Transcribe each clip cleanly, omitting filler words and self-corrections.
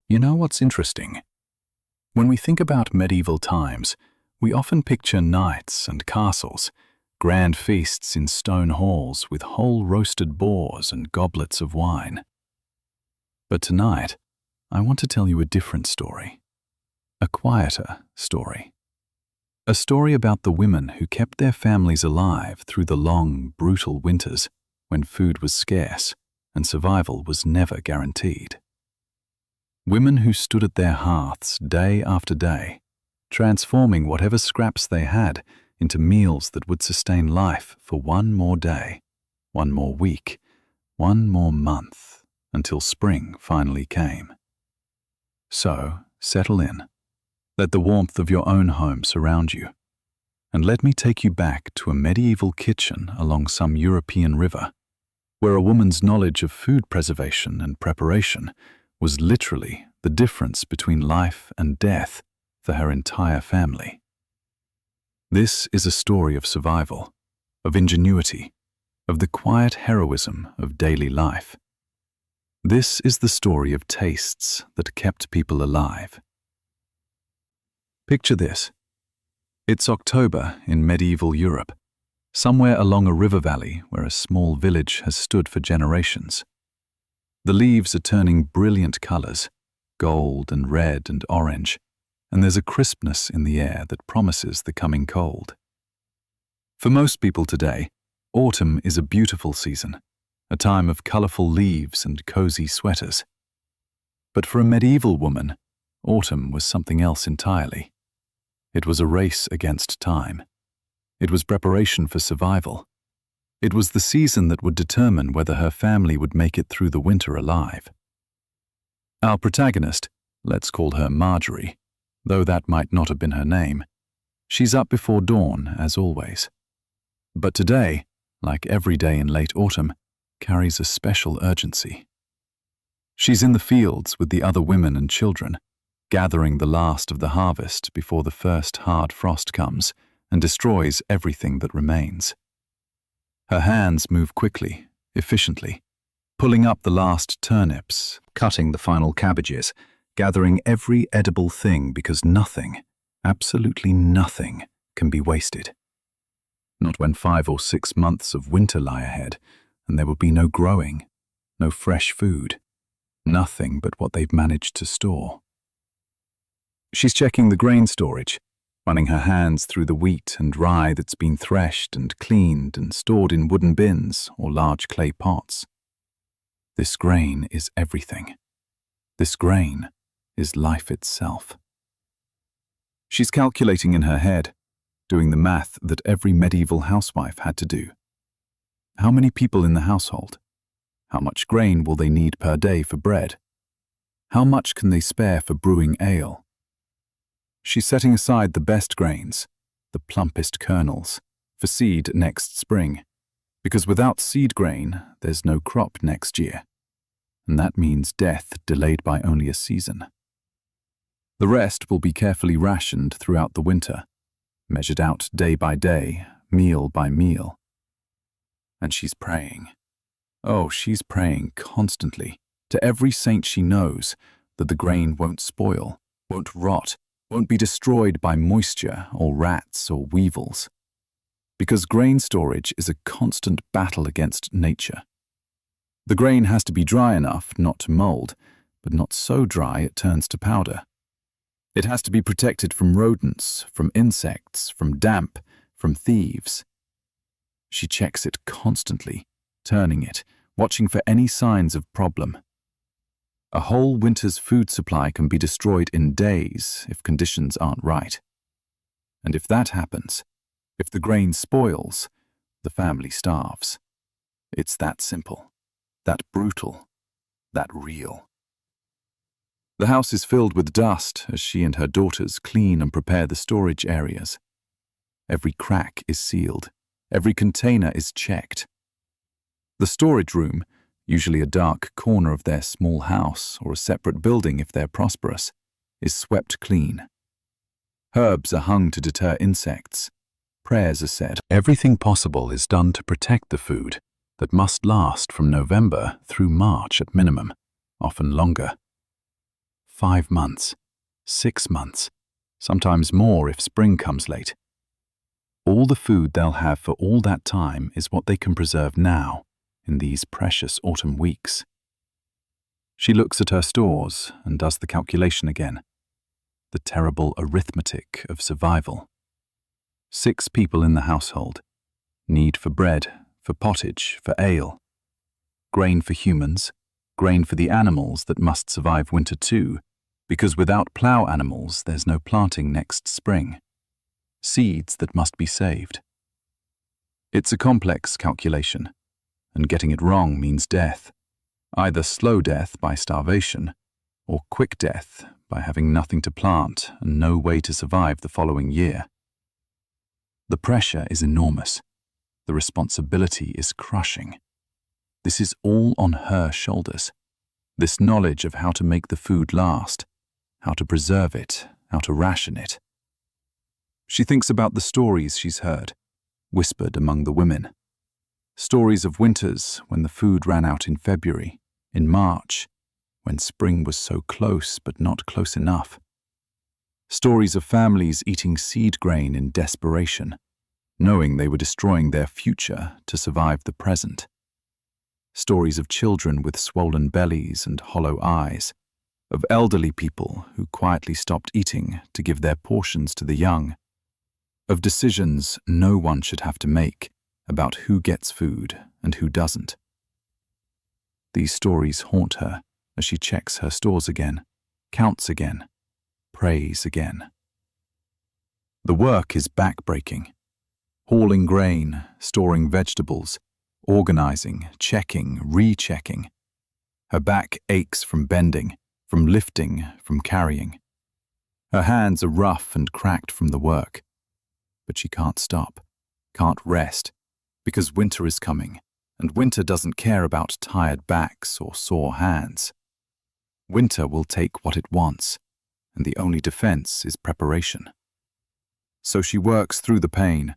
You know what's interesting? When we think about medieval times, we often picture knights and castles, grand feasts in stone halls with whole roasted boars and goblets of wine. But tonight, I want to tell you a different story. A quieter story. A story about the women who kept their families alive through the long, brutal winters when food was scarce and survival was never guaranteed. Women who stood at their hearths day after day, transforming whatever scraps they had into meals that would sustain life for one more day, one more week, one more month, until spring finally came. So, settle in. Let the warmth of your own home surround you, and let me take you back to a medieval kitchen along some European river, where a woman's knowledge of food preservation and preparation was literally the difference between life and death for her entire family. This is a story of survival, of ingenuity, of the quiet heroism of daily life. This is the story of tastes that kept people alive. Picture this. It's October in medieval Europe, somewhere along a river valley where a small village has stood for generations. The leaves are turning brilliant colors, gold and red and orange, and there's a crispness in the air that promises the coming cold. For most people today, autumn is a beautiful season, a time of colorful leaves and cozy sweaters. But for a medieval woman, autumn was something else entirely. It was a race against time. It was preparation for survival. It was the season that would determine whether her family would make it through the winter alive. Our protagonist, let's call her Margery, though that might not have been her name, she's up before dawn, as always. But today, like every day in late autumn, carries a special urgency. She's in the fields with the other women and children, gathering the last of the harvest before the first hard frost comes and destroys everything that remains. Her hands move quickly, efficiently, pulling up the last turnips, cutting the final cabbages, gathering every edible thing because nothing, absolutely nothing, can be wasted. Not when 5 or 6 months of winter lie ahead, and there will be no growing, no fresh food, nothing but what they've managed to store. She's checking the grain storage, running her hands through the wheat and rye that's been threshed and cleaned and stored in wooden bins or large clay pots. This grain is everything. This grain is life itself. She's calculating in her head, doing the math that every medieval housewife had to do. How many people in the household? How much grain will they need per day for bread? How much can they spare for brewing ale? She's setting aside the best grains, the plumpest kernels, for seed next spring, because without seed grain, there's no crop next year, and that means death delayed by only a season. The rest will be carefully rationed throughout the winter, measured out day by day, meal by meal. And she's praying. Oh, she's praying constantly to every saint she knows that the grain won't spoil, won't rot, won't be destroyed by moisture or rats or weevils. Because grain storage is a constant battle against nature. The grain has to be dry enough not to mold, but not so dry it turns to powder. It has to be protected from rodents, from insects, from damp, from thieves. She checks it constantly, turning it, watching for any signs of problem. A whole winter's food supply can be destroyed in days if conditions aren't right. And if that happens, if the grain spoils, the family starves. It's that simple, that brutal, that real. The house is filled with dust as she and her daughters clean and prepare the storage areas. Every crack is sealed, every container is checked. The storage room, usually a dark corner of their small house or a separate building if they're prosperous, is swept clean. Herbs are hung to deter insects. Prayers are said. Everything possible is done to protect the food that must last from November through March at minimum, often longer. 5 months, 6 months, sometimes more if spring comes late. All the food they'll have for all that time is what they can preserve now, in these precious autumn weeks. She looks at her stores and does the calculation again. The terrible arithmetic of survival. 6 people in the household. Need for bread, for pottage, for ale. Grain for humans, grain for the animals that must survive winter too, because without plough animals there's no planting next spring. Seeds that must be saved. It's a complex calculation, and getting it wrong means death. Either slow death by starvation, or quick death by having nothing to plant and no way to survive the following year. The pressure is enormous. The responsibility is crushing. This is all on her shoulders. This knowledge of how to make the food last, how to preserve it, how to ration it. She thinks about the stories she's heard, whispered among the women. Stories of winters when the food ran out in February, in March, when spring was so close but not close enough. Stories of families eating seed grain in desperation, knowing they were destroying their future to survive the present. Stories of children with swollen bellies and hollow eyes, of elderly people who quietly stopped eating to give their portions to the young, of decisions no one should have to make about who gets food and who doesn't. These stories haunt her as she checks her stores again, counts again, prays again. The work is back-breaking. Hauling grain, storing vegetables, organizing, checking, rechecking. Her back aches from bending, from lifting, from carrying. Her hands are rough and cracked from the work. But she can't stop, can't rest, because winter is coming, and winter doesn't care about tired backs or sore hands. Winter will take what it wants, and the only defense is preparation. So she works through the pain,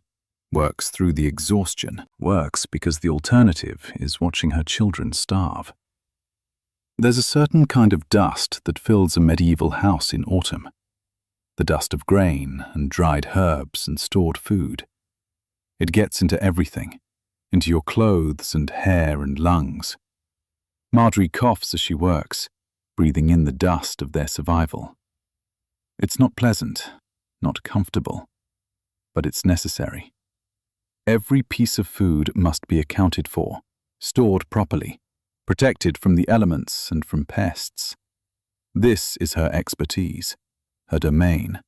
works through the exhaustion, works because the alternative is watching her children starve. There's a certain kind of dust that fills a medieval house in autumn. The dust of grain and dried herbs and stored food. It gets into everything, into your clothes and hair and lungs. Margery coughs as she works, breathing in the dust of their survival. It's not pleasant, not comfortable, but it's necessary. Every piece of food must be accounted for, stored properly, protected from the elements and from pests. This is her expertise, her domain,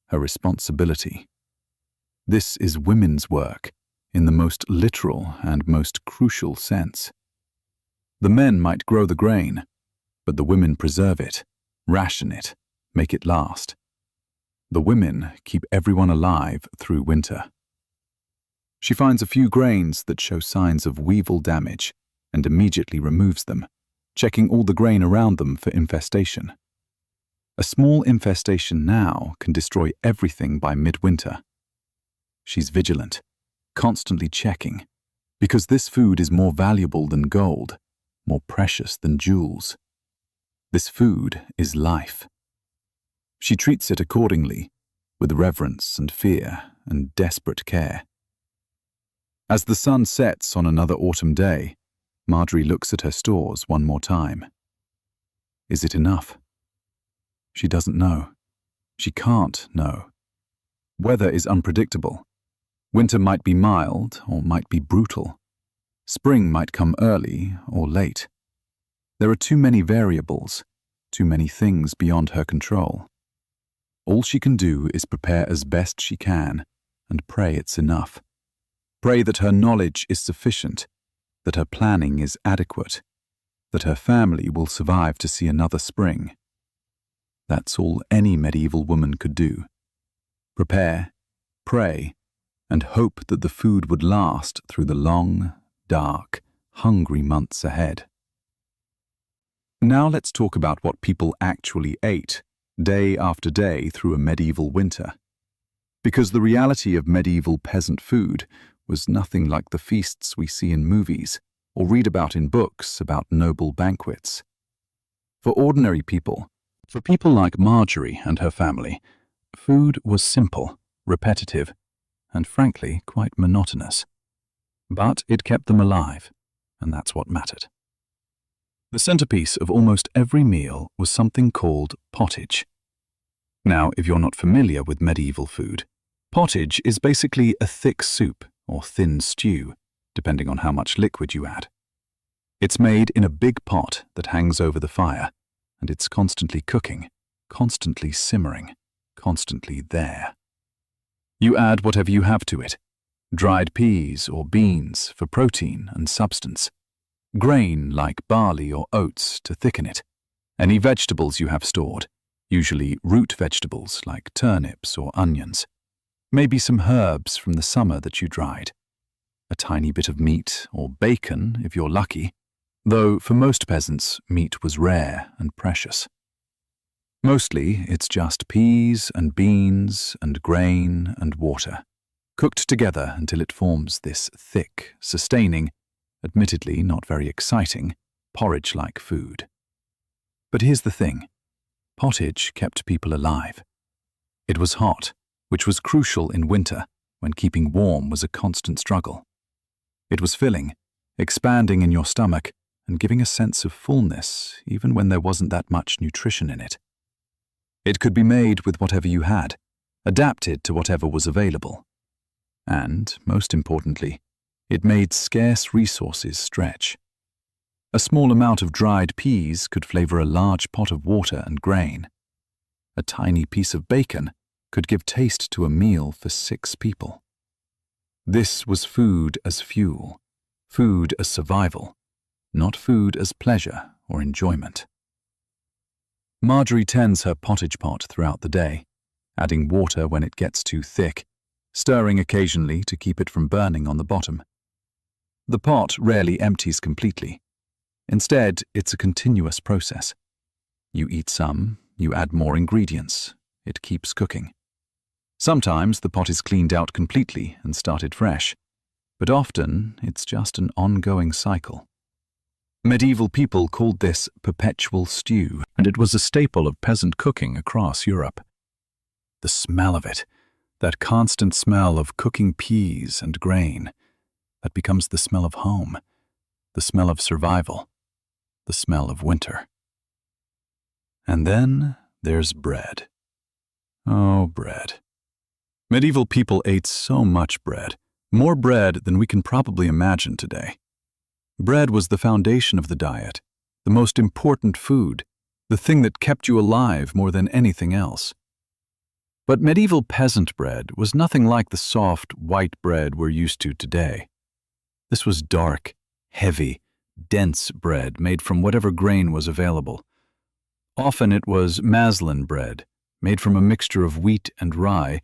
her responsibility. This is women's work in the most literal and most crucial sense. The men might grow the grain, but the women preserve it, ration it, make it last. The women keep everyone alive through winter. She finds a few grains that show signs of weevil damage and immediately removes them, checking all the grain around them for infestation. A small infestation now can destroy everything by midwinter. She's vigilant, constantly checking, because this food is more valuable than gold, more precious than jewels. This food is life. She treats it accordingly, with reverence and fear and desperate care. As the sun sets on another autumn day, Margery looks at her stores one more time. Is it enough? She doesn't know. She can't know. Weather is unpredictable. Winter might be mild or might be brutal. Spring might come early or late. There are too many variables, too many things beyond her control. All she can do is prepare as best she can and pray it's enough. Pray that her knowledge is sufficient, that her planning is adequate, that her family will survive to see another spring. That's all any medieval woman could do. Prepare, pray, and hope that the food would last through the long, dark, hungry months ahead. Now let's talk about what people actually ate, day after day through a medieval winter. Because the reality of medieval peasant food was nothing like the feasts we see in movies or read about in books about noble banquets. For ordinary people, For people like Margery and her family, food was simple, repetitive, and frankly quite monotonous. But it kept them alive, and that's what mattered. The centerpiece of almost every meal was something called pottage. Now, if you're not familiar with medieval food, pottage is basically a thick soup or thin stew, depending on how much liquid you add. It's made in a big pot that hangs over the fire, and it's constantly cooking, constantly simmering, constantly there. You add whatever you have to it: dried peas or beans for protein and substance, grain like barley or oats to thicken it, any vegetables you have stored, usually root vegetables like turnips or onions, maybe some herbs from the summer that you dried, a tiny bit of meat or bacon if you're lucky, though for most peasants meat was rare and precious. Mostly it's just peas and beans and grain and water, cooked together until it forms this thick, sustaining, admittedly not very exciting, porridge-like food. But here's the thing: pottage kept people alive. It was hot, which was crucial in winter when keeping warm was a constant struggle. It was filling, expanding in your stomach, and giving a sense of fullness even when there wasn't that much nutrition in it. It could be made with whatever you had, adapted to whatever was available. And, most importantly, it made scarce resources stretch. A small amount of dried peas could flavor a large pot of water and grain. A tiny piece of bacon could give taste to a meal for 6 people. This was food as fuel, food as survival, not food as pleasure or enjoyment. Margery tends her pottage pot throughout the day, adding water when it gets too thick, stirring occasionally to keep it from burning on the bottom. The pot rarely empties completely. Instead, it's a continuous process. You eat some, you add more ingredients. It keeps cooking. Sometimes the pot is cleaned out completely and started fresh, but often it's just an ongoing cycle. Medieval people called this perpetual stew, and it was a staple of peasant cooking across Europe. The smell of it, that constant smell of cooking peas and grain, that becomes the smell of home, the smell of survival, the smell of winter. And then there's bread. Oh, bread. Medieval people ate so much bread, more bread than we can probably imagine today. Bread was the foundation of the diet, the most important food, the thing that kept you alive more than anything else. But medieval peasant bread was nothing like the soft, white bread we're used to today. This was dark, heavy, dense bread made from whatever grain was available. Often it was maslin bread, made from a mixture of wheat and rye,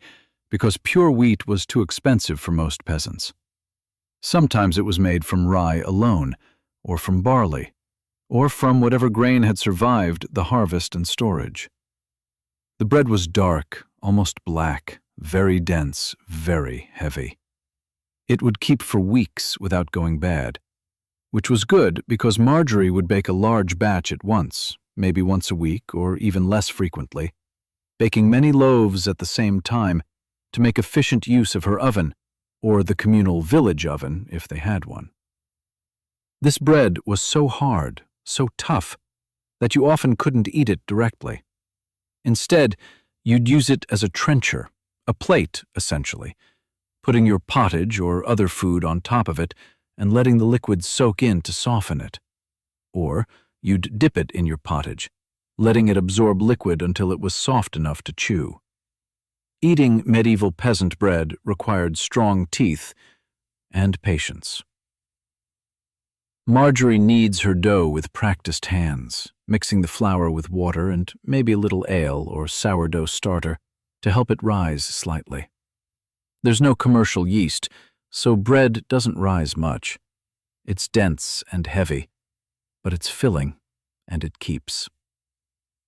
because pure wheat was too expensive for most peasants. Sometimes it was made from rye alone, or from barley, or from whatever grain had survived the harvest and storage. The bread was dark, almost black, very dense, very heavy. It would keep for weeks without going bad, which was good because Margery would bake a large batch at once, maybe once a week or even less frequently, baking many loaves at the same time to make efficient use of her oven, or the communal village oven if they had one. This bread was so hard, so tough, that you often couldn't eat it directly. Instead, you'd use it as a trencher, a plate, essentially, putting your pottage or other food on top of it and letting the liquid soak in to soften it. Or you'd dip it in your pottage, letting it absorb liquid until it was soft enough to chew. Eating medieval peasant bread required strong teeth and patience. Margery kneads her dough with practiced hands, mixing the flour with water and maybe a little ale or sourdough starter to help it rise slightly. There's no commercial yeast, so bread doesn't rise much. It's dense and heavy, but it's filling, and it keeps.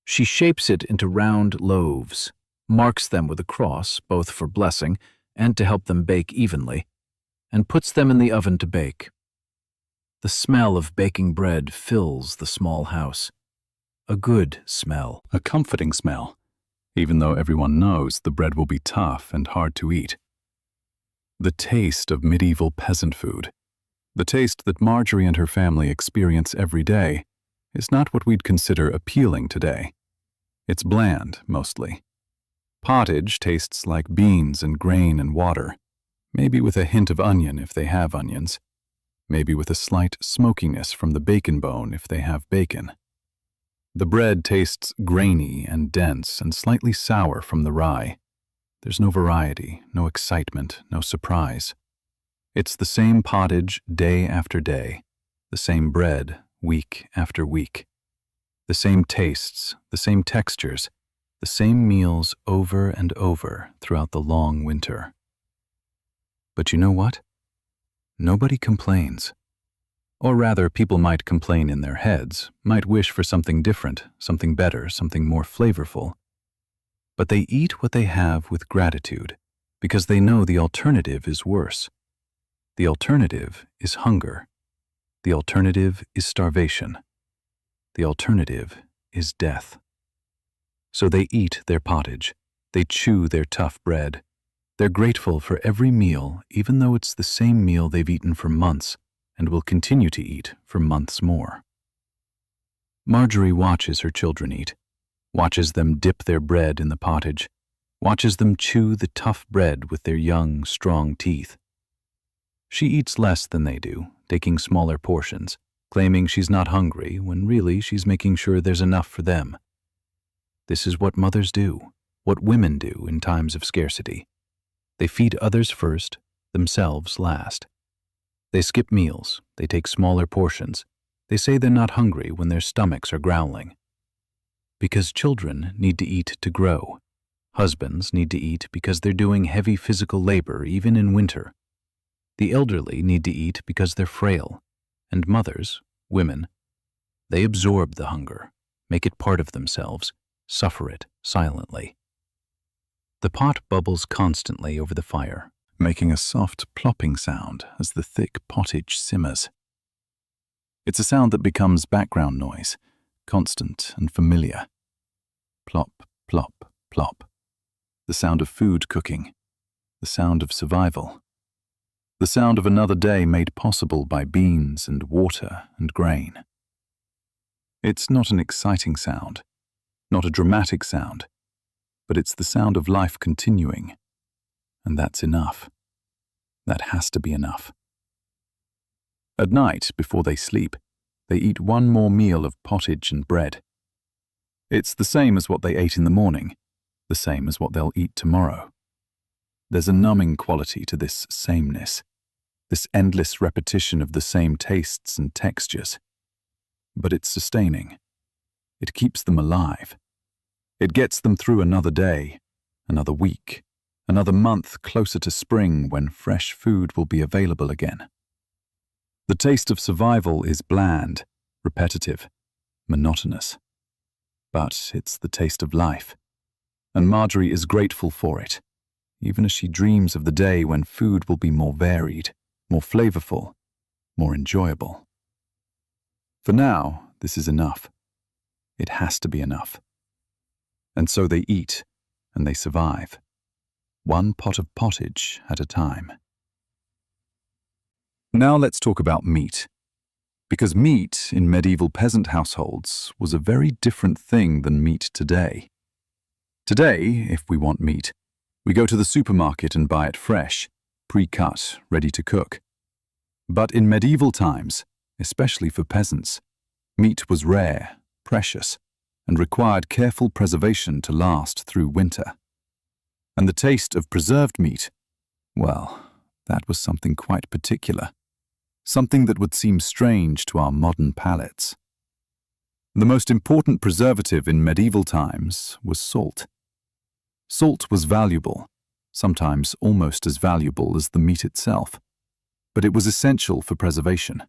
She shapes it into round loaves, marks them with a cross, both for blessing and to help them bake evenly, and puts them in the oven to bake. The smell of baking bread fills the small house. a good smell, a comforting smell, even though everyone knows the bread will be tough and hard to eat. The taste of medieval peasant food, the taste that Margery and her family experience every day, is not what we'd consider appealing today. It's bland, mostly. Pottage tastes like beans and grain and water, maybe with a hint of onion if they have onions, maybe with a slight smokiness from the bacon bone if they have bacon. The bread tastes grainy and dense and slightly sour from the rye. There's no variety, no excitement, no surprise. It's the same pottage day after day, the same bread week after week. The same tastes, the same textures, the same meals over and over throughout the long winter. But you know what? Nobody complains. Or rather, people might complain in their heads, might wish for something different, something better, something more flavorful. But they eat what they have with gratitude, because they know the alternative is worse. The alternative is hunger. The alternative is starvation. The alternative is death. So they eat their pottage. They chew their tough bread. They're grateful for every meal, even though it's the same meal they've eaten for months and will continue to eat for months more. Margery watches her children eat, watches them dip their bread in the pottage, watches them chew the tough bread with their young, strong teeth. She eats less than they do, taking smaller portions, claiming she's not hungry when really she's making sure there's enough for them. This is what mothers do, what women do in times of scarcity. They feed others first, themselves last. They skip meals, they take smaller portions. They say they're not hungry when their stomachs are growling. Because children need to eat to grow. Husbands need to eat because they're doing heavy physical labor even in winter. The elderly need to eat because they're frail. And mothers, women, they absorb the hunger, make it part of themselves, suffer it silently. The pot bubbles constantly over the fire, making a soft plopping sound as the thick pottage simmers. It's a sound that becomes background noise, constant and familiar. Plop, plop, plop. The sound of food cooking, the sound of survival. The sound of another day made possible by beans and water and grain. It's not an exciting sound, not a dramatic sound, but it's the sound of life continuing. And that's enough. That has to be enough. At night, before they sleep, they eat one more meal of pottage and bread. It's the same as what they ate in the morning, the same as what they'll eat tomorrow. There's a numbing quality to this sameness, this endless repetition of the same tastes and textures. But it's sustaining. It keeps them alive. It gets them through another day, another week, another month closer to spring when fresh food will be available again. The taste of survival is bland, repetitive, monotonous. But it's the taste of life, and Margery is grateful for it, even as she dreams of the day when food will be more varied, more flavorful, more enjoyable. For now, this is enough. It has to be enough. And so they eat, and they survive, one pot of pottage at a time. Now let's talk about meat. Because meat in medieval peasant households was a very different thing than meat today. Today, if we want meat, we go to the supermarket and buy it fresh, pre-cut, ready to cook. But in medieval times, especially for peasants, meat was rare, precious, and required careful preservation to last through winter. And the taste of preserved meat, well, that was something quite particular, something that would seem strange to our modern palates. The most important preservative in medieval times was salt. Salt was valuable, sometimes almost as valuable as the meat itself, but it was essential for preservation.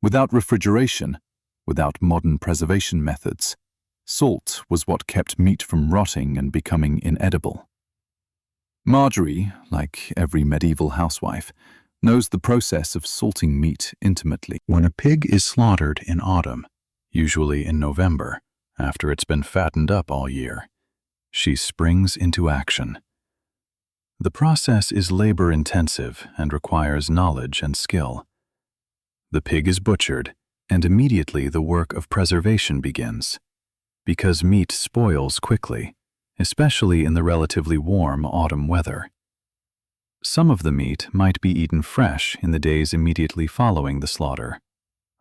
Without refrigeration, without modern preservation methods, salt was what kept meat from rotting and becoming inedible. Margery, like every medieval housewife, knows the process of salting meat intimately. When a pig is slaughtered in autumn, usually in November, after it's been fattened up all year. She springs into action. The process is labor-intensive and requires knowledge and skill. The pig is butchered, and immediately the work of preservation begins, because meat spoils quickly, especially in the relatively warm autumn weather. Some of the meat might be eaten fresh in the days immediately following the slaughter,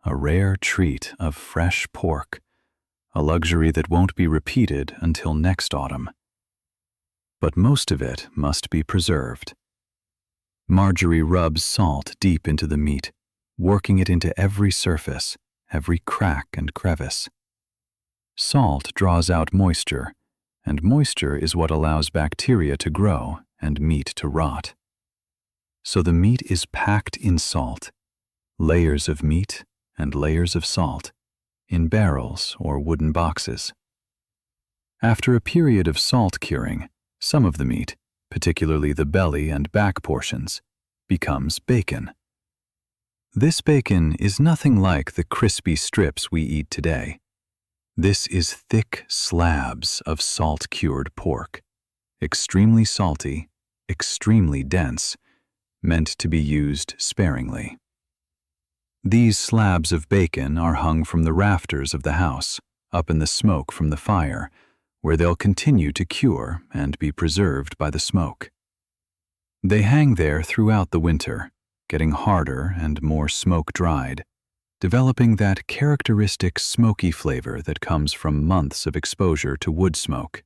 a rare treat of fresh pork, a luxury that won't be repeated until next autumn. But most of it must be preserved. Margery rubs salt deep into the meat, working it into every surface, every crack and crevice. Salt draws out moisture, and moisture is what allows bacteria to grow and meat to rot. So the meat is packed in salt, layers of meat and layers of salt, in barrels or wooden boxes. After a period of salt curing, some of the meat, particularly the belly and back portions, becomes bacon. This bacon is nothing like the crispy strips we eat today. This is thick slabs of salt-cured pork, extremely salty, extremely dense, meant to be used sparingly. These slabs of bacon are hung from the rafters of the house, up in the smoke from the fire, where they'll continue to cure and be preserved by the smoke. They hang there throughout the winter, getting harder and more smoke-dried, developing that characteristic smoky flavor that comes from months of exposure to wood smoke.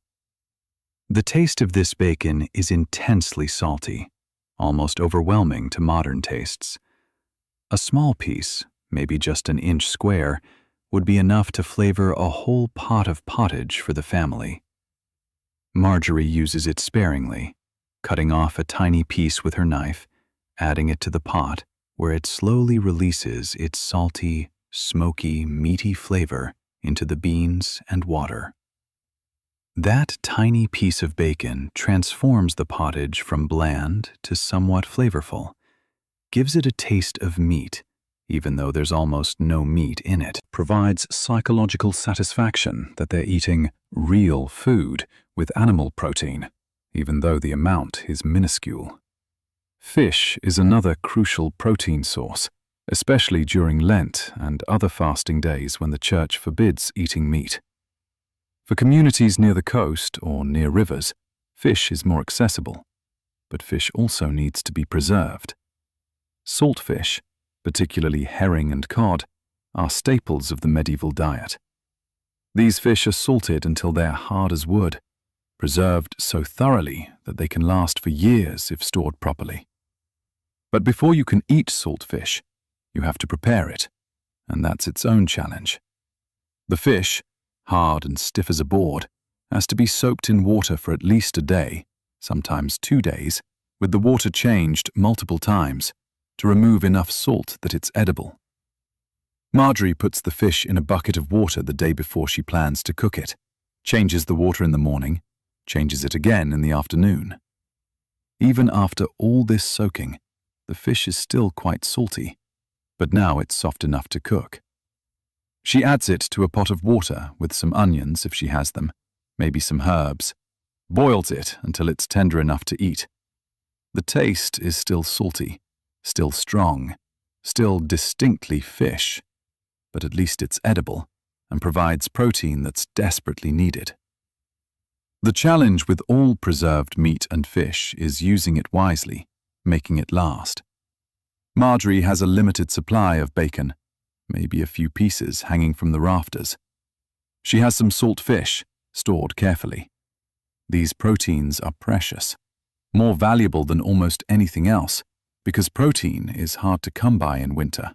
The taste of this bacon is intensely salty, almost overwhelming to modern tastes. A small piece, maybe just an inch square, would be enough to flavor a whole pot of pottage for the family. Margery uses it sparingly, cutting off a tiny piece with her knife, adding it to the pot, where it slowly releases its salty, smoky, meaty flavor into the beans and water. That tiny piece of bacon transforms the pottage from bland to somewhat flavorful, gives it a taste of meat, even though there's almost no meat in it, provides psychological satisfaction that they're eating real food with animal protein, even though the amount is minuscule. Fish is another crucial protein source, especially during Lent and other fasting days when the Church forbids eating meat. For communities near the coast or near rivers, fish is more accessible, but fish also needs to be preserved. Salt fish, particularly herring and cod, are staples of the medieval diet. These fish are salted until they're hard as wood, preserved so thoroughly that they can last for years if stored properly. But before you can eat salt fish, you have to prepare it, and that's its own challenge. The fish, hard and stiff as a board, has to be soaked in water for at least a day, sometimes 2 days, with the water changed multiple times to remove enough salt that it's edible. Margery puts the fish in a bucket of water the day before she plans to cook it, changes the water in the morning, changes it again in the afternoon. Even after all this soaking, the fish is still quite salty, but now it's soft enough to cook. She adds it to a pot of water with some onions if she has them, maybe some herbs, boils it until it's tender enough to eat. The taste is still salty, still strong, still distinctly fish, but at least it's edible and provides protein that's desperately needed. The challenge with all preserved meat and fish is using it wisely, making it last. Margery has a limited supply of bacon, maybe a few pieces hanging from the rafters. She has some salt fish, stored carefully. These proteins are precious, more valuable than almost anything else, because protein is hard to come by in winter.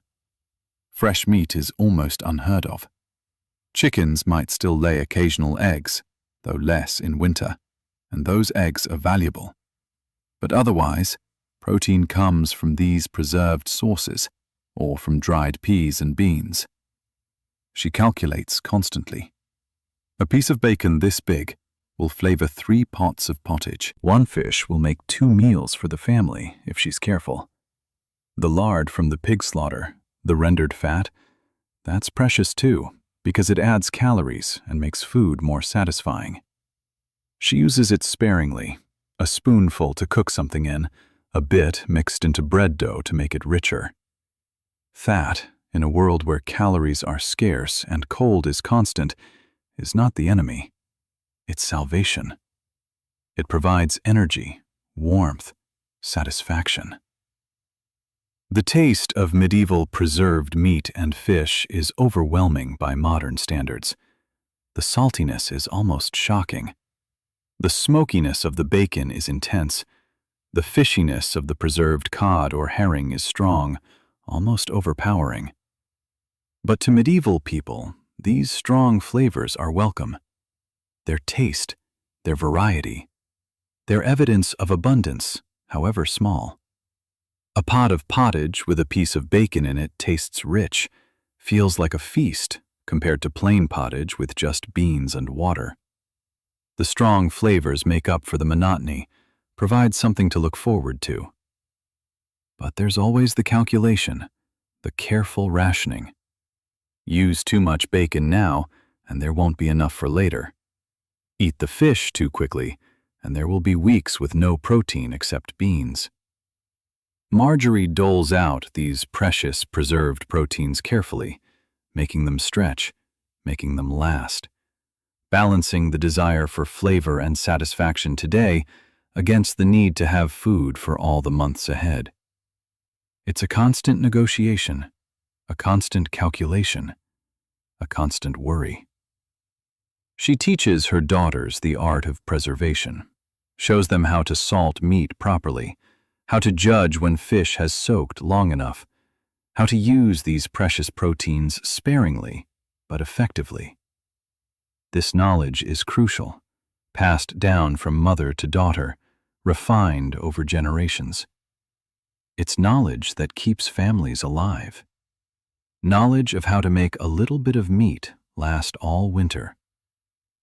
Fresh meat is almost unheard of. Chickens might still lay occasional eggs, though less in winter, and those eggs are valuable. But otherwise, protein comes from these preserved sources, or from dried peas and beans. She calculates constantly. A piece of bacon this big will flavor 3 pots of pottage. One fish will make 2 meals for the family if she's careful. The lard from the pig slaughter, the rendered fat, that's precious too, because it adds calories and makes food more satisfying. She uses it sparingly, a spoonful to cook something in, a bit mixed into bread dough to make it richer. Fat, in a world where calories are scarce and cold is constant, is not the enemy. It's salvation. It provides energy, warmth, satisfaction. The taste of medieval preserved meat and fish is overwhelming by modern standards. The saltiness is almost shocking. The smokiness of the bacon is intense. The fishiness of the preserved cod or herring is strong, almost overpowering. But to medieval people, these strong flavors are welcome. Their taste, their variety, their evidence of abundance, however small. A pot of pottage with a piece of bacon in it tastes rich, feels like a feast compared to plain pottage with just beans and water. The strong flavors make up for the monotony, provide something to look forward to. But there's always the calculation, the careful rationing. Use too much bacon now, and there won't be enough for later. Eat the fish too quickly, and there will be weeks with no protein except beans. Margery doles out these precious preserved proteins carefully, making them stretch, making them last, balancing the desire for flavor and satisfaction today against the need to have food for all the months ahead. It's a constant negotiation, a constant calculation, a constant worry. She teaches her daughters the art of preservation, shows them how to salt meat properly, how to judge when fish has soaked long enough, how to use these precious proteins sparingly but effectively. This knowledge is crucial, passed down from mother to daughter, refined over generations. It's knowledge that keeps families alive. Knowledge of how to make a little bit of meat last all winter,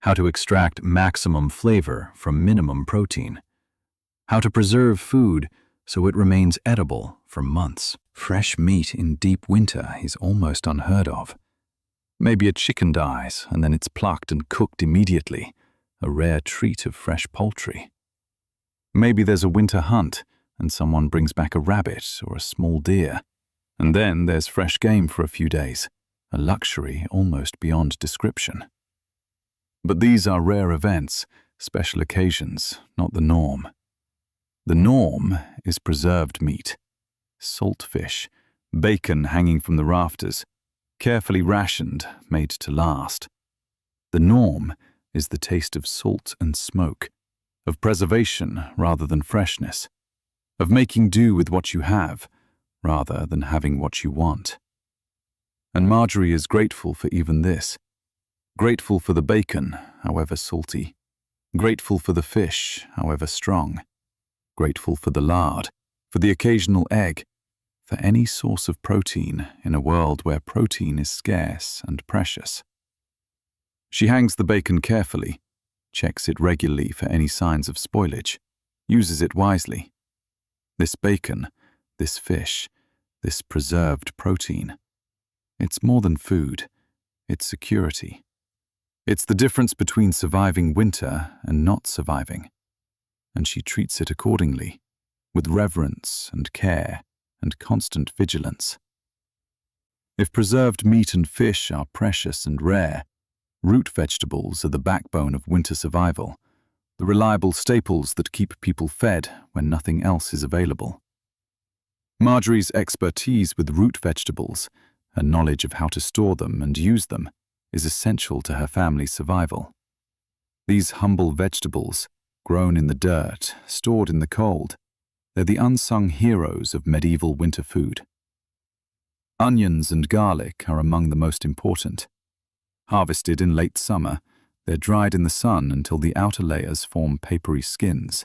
how to extract maximum flavor from minimum protein, how to preserve food so it remains edible for months. Fresh meat in deep winter is almost unheard of. Maybe a chicken dies and then it's plucked and cooked immediately, a rare treat of fresh poultry. Maybe there's a winter hunt and someone brings back a rabbit or a small deer, and then there's fresh game for a few days, a luxury almost beyond description. But these are rare events, special occasions, not the norm. The norm is preserved meat, salt fish, bacon hanging from the rafters, carefully rationed, made to last. The norm is the taste of salt and smoke, of preservation rather than freshness, of making do with what you have rather than having what you want. And Margery is grateful for even this, grateful for the bacon, however salty, grateful for the fish, however strong, grateful for the lard, for the occasional egg, for any source of protein in a world where protein is scarce and precious. She hangs the bacon carefully, checks it regularly for any signs of spoilage, uses it wisely. This bacon, this fish, this preserved protein, it's more than food, it's security. It's the difference between surviving winter and not surviving. And she treats it accordingly, with reverence and care and constant vigilance. If preserved meat and fish are precious and rare, root vegetables are the backbone of winter survival, the reliable staples that keep people fed when nothing else is available. Margery's expertise with root vegetables, her knowledge of how to store them and use them, is essential to her family's survival. These humble vegetables, grown in the dirt, stored in the cold, they're the unsung heroes of medieval winter food. Onions and garlic are among the most important. Harvested in late summer, they're dried in the sun until the outer layers form papery skins.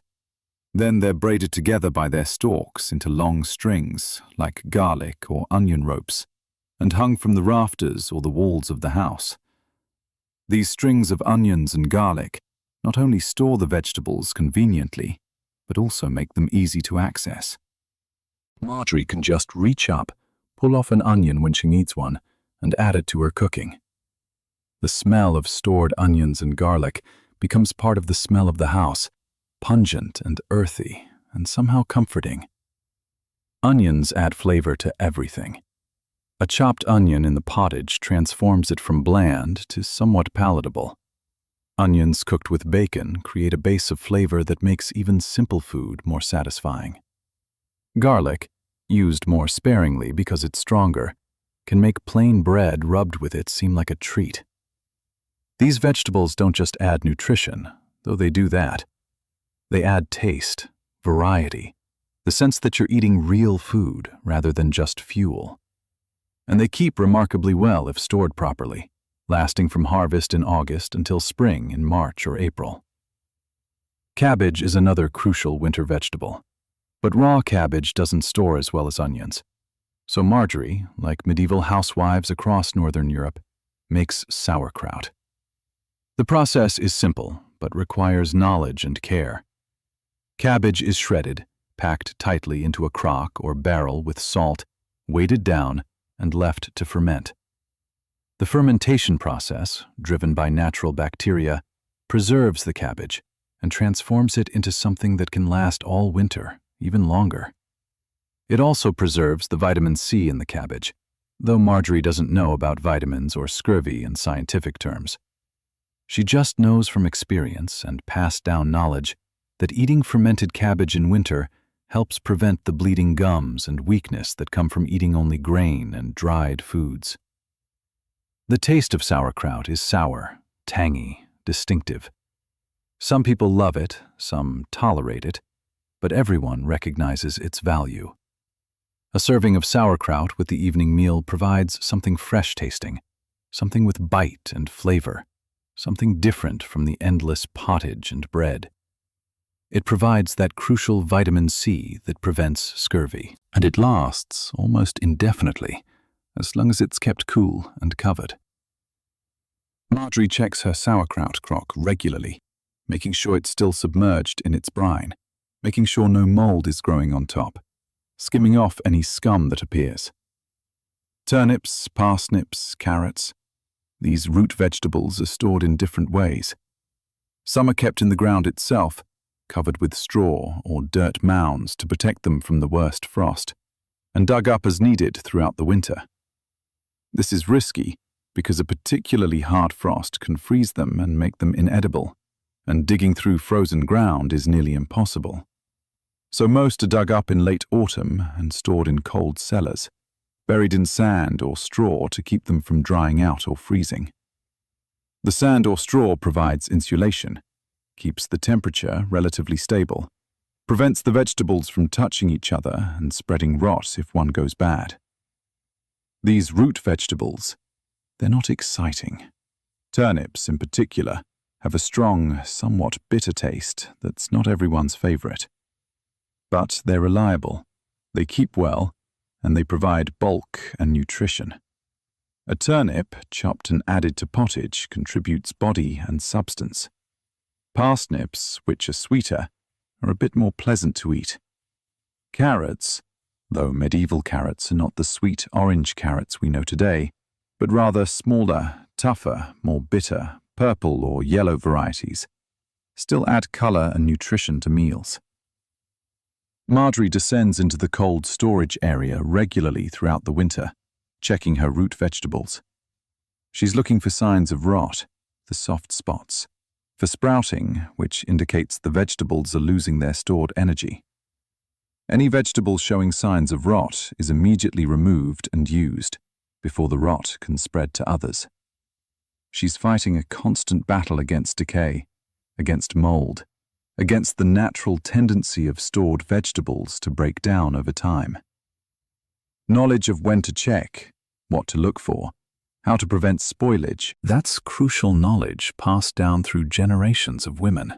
Then they're braided together by their stalks into long strings, like garlic or onion ropes, and hung from the rafters or the walls of the house. These strings of onions and garlic not only store the vegetables conveniently, but also make them easy to access. Margery can just reach up, pull off an onion when she needs one, and add it to her cooking. The smell of stored onions and garlic becomes part of the smell of the house, pungent and earthy, and somehow comforting. Onions add flavor to everything. A chopped onion in the pottage transforms it from bland to somewhat palatable. Onions cooked with bacon create a base of flavor that makes even simple food more satisfying. Garlic, used more sparingly because it's stronger, can make plain bread rubbed with it seem like a treat. These vegetables don't just add nutrition, though they do that. They add taste, variety, the sense that you're eating real food rather than just fuel. And they keep remarkably well if stored properly, lasting from harvest in August until spring in March or April. Cabbage is another crucial winter vegetable, but raw cabbage doesn't store as well as onions. So Margery, like medieval housewives across Northern Europe, makes sauerkraut. The process is simple, but requires knowledge and care. Cabbage is shredded, packed tightly into a crock or barrel with salt, weighted down, and left to ferment. The fermentation process, driven by natural bacteria, preserves the cabbage and transforms it into something that can last all winter, even longer. It also preserves the vitamin C in the cabbage, though Margery doesn't know about vitamins or scurvy in scientific terms. She just knows from experience and passed down knowledge that eating fermented cabbage in winter helps prevent the bleeding gums and weakness that come from eating only grain and dried foods. The taste of sauerkraut is sour, tangy, distinctive. Some people love it, some tolerate it, but everyone recognizes its value. A serving of sauerkraut with the evening meal provides something fresh tasting, something with bite and flavor, something different from the endless pottage and bread. It provides that crucial vitamin C that prevents scurvy, and it lasts almost indefinitely, as long as it's kept cool and covered. Margery checks her sauerkraut crock regularly, making sure it's still submerged in its brine, making sure no mold is growing on top, skimming off any scum that appears. Turnips, parsnips, carrots. These root vegetables are stored in different ways. Some are kept in the ground itself, covered with straw or dirt mounds to protect them from the worst frost, and dug up as needed throughout the winter. This is risky because a particularly hard frost can freeze them and make them inedible, and digging through frozen ground is nearly impossible. So most are dug up in late autumn and stored in cold cellars, buried in sand or straw to keep them from drying out or freezing. The sand or straw provides insulation, keeps the temperature relatively stable, prevents the vegetables from touching each other and spreading rot if one goes bad. These root vegetables, they're not exciting. Turnips, in particular, have a strong, somewhat bitter taste that's not everyone's favorite. But they're reliable, they keep well, and they provide bulk and nutrition. A turnip, chopped and added to pottage, contributes body and substance. Parsnips, which are sweeter, are a bit more pleasant to eat. Carrots, though medieval carrots are not the sweet orange carrots we know today, but rather smaller, tougher, more bitter, purple or yellow varieties, still add color and nutrition to meals. Margery descends into the cold storage area regularly throughout the winter, checking her root vegetables. She's looking for signs of rot, the soft spots, for sprouting, which indicates the vegetables are losing their stored energy. Any vegetable showing signs of rot is immediately removed and used before the rot can spread to others. She's fighting a constant battle against decay, against mold, against the natural tendency of stored vegetables to break down over time. Knowledge of when to check, what to look for, how to prevent spoilage, that's crucial knowledge passed down through generations of women.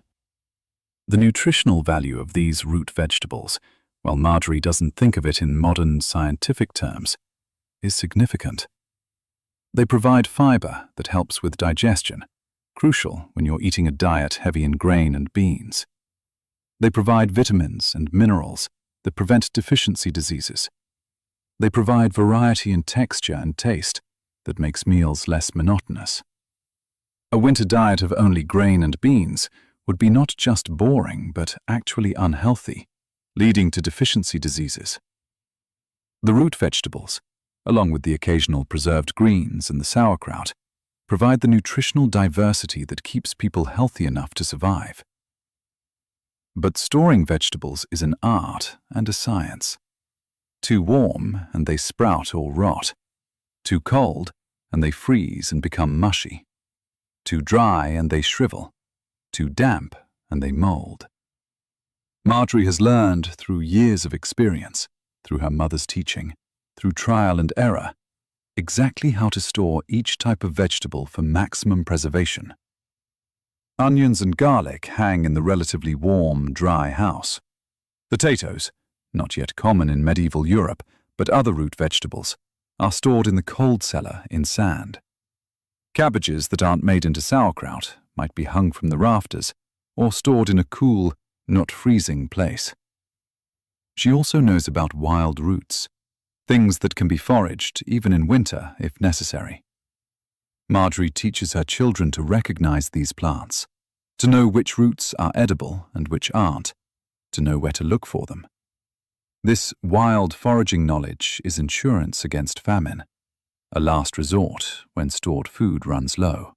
The nutritional value of these root vegetables, while Margery doesn't think of it in modern scientific terms, is significant. They provide fiber that helps with digestion, crucial when you're eating a diet heavy in grain and beans. They provide vitamins and minerals that prevent deficiency diseases. They provide variety in texture and taste that makes meals less monotonous. A winter diet of only grain and beans would be not just boring but actually unhealthy, leading to deficiency diseases. The root vegetables, along with the occasional preserved greens and the sauerkraut, provide the nutritional diversity that keeps people healthy enough to survive. But storing vegetables is an art and a science. Too warm and they sprout or rot. Too cold and they freeze and become mushy. Too dry and they shrivel. Too damp and they mold. Margery has learned through years of experience, through her mother's teaching, through trial and error, exactly how to store each type of vegetable for maximum preservation. Onions and garlic hang in the relatively warm, dry house. Potatoes, not yet common in medieval Europe, but other root vegetables, are stored in the cold cellar in sand. Cabbages that aren't made into sauerkraut might be hung from the rafters or stored in a cool, not freezing place. She also knows about wild roots, things that can be foraged even in winter if necessary. Margery teaches her children to recognize these plants, to know which roots are edible and which aren't, to know where to look for them. This wild foraging knowledge is insurance against famine, a last resort when stored food runs low.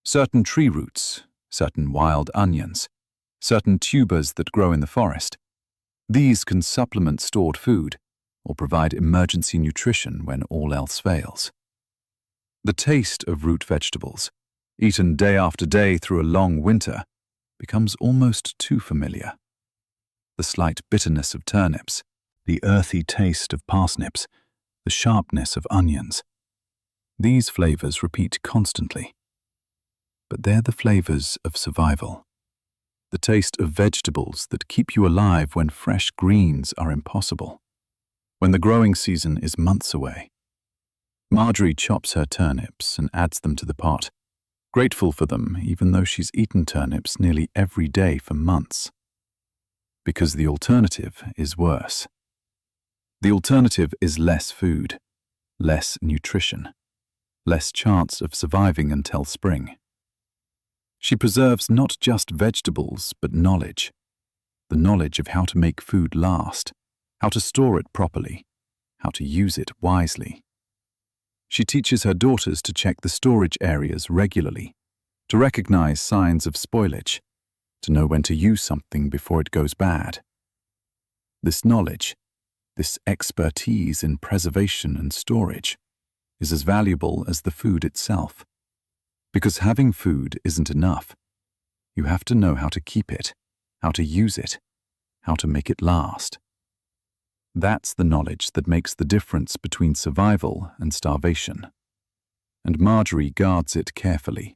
Certain tree roots, certain wild onions, certain tubers that grow in the forest, these can supplement stored food or provide emergency nutrition when all else fails. The taste of root vegetables, eaten day after day through a long winter, becomes almost too familiar. The slight bitterness of turnips, the earthy taste of parsnips, the sharpness of onions. These flavors repeat constantly. But they're the flavors of survival. The taste of vegetables that keep you alive when fresh greens are impossible, when the growing season is months away. Margery chops her turnips and adds them to the pot, grateful for them even though she's eaten turnips nearly every day for months. Because the alternative is worse. The alternative is less food, less nutrition, less chance of surviving until spring. She preserves not just vegetables, but knowledge. The knowledge of how to make food last, how to store it properly, how to use it wisely. She teaches her daughters to check the storage areas regularly, to recognize signs of spoilage, to know when to use something before it goes bad. This knowledge, this expertise in preservation and storage, is as valuable as the food itself. Because having food isn't enough. You have to know how to keep it, how to use it, how to make it last. That's the knowledge that makes the difference between survival and starvation. And Margery guards it carefully,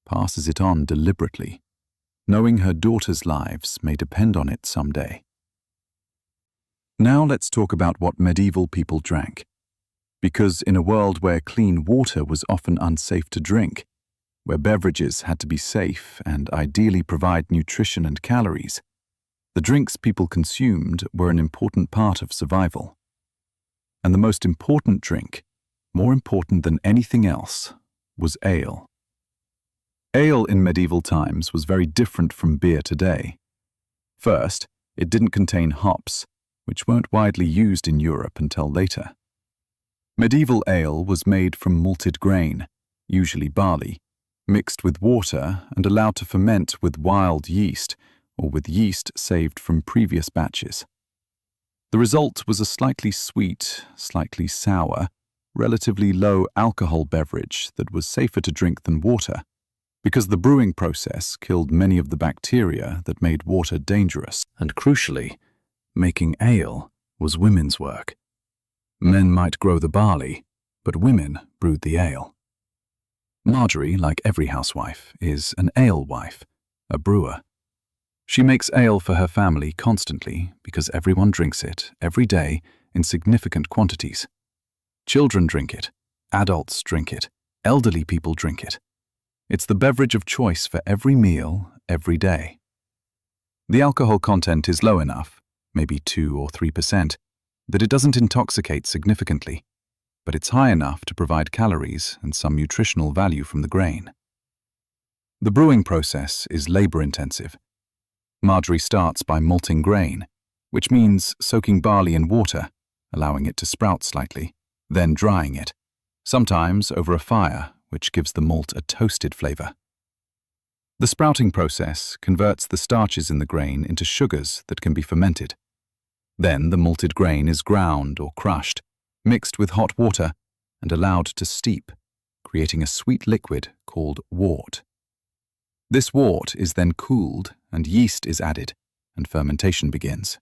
passes it on deliberately, knowing her daughters' lives may depend on it someday. Now let's talk about what medieval people drank. Because in a world where clean water was often unsafe to drink, where beverages had to be safe and ideally provide nutrition and calories, the drinks people consumed were an important part of survival. And the most important drink, more important than anything else, was ale. Ale in medieval times was very different from beer today. First, it didn't contain hops, which weren't widely used in Europe until later. Medieval ale was made from malted grain, usually barley, mixed with water and allowed to ferment with wild yeast or with yeast saved from previous batches. The result was a slightly sweet, slightly sour, relatively low alcohol beverage that was safer to drink than water, because the brewing process killed many of the bacteria that made water dangerous. And crucially, making ale was women's work. Men might grow the barley, but women brewed the ale. Margery, like every housewife, is an alewife, a brewer. She makes ale for her family constantly because everyone drinks it every day in significant quantities. Children drink it, adults drink it, elderly people drink it. It's the beverage of choice for every meal, every day. The alcohol content is low enough, maybe 2 or 3%, that it doesn't intoxicate significantly, but it's high enough to provide calories and some nutritional value from the grain. The brewing process is labor-intensive. Margery starts by malting grain, which means soaking barley in water, allowing it to sprout slightly, then drying it, sometimes over a fire, which gives the malt a toasted flavor. The sprouting process converts the starches in the grain into sugars that can be fermented. Then the malted grain is ground or crushed, mixed with hot water, and allowed to steep, creating a sweet liquid called wort. This wort is then cooled and yeast is added, and fermentation begins.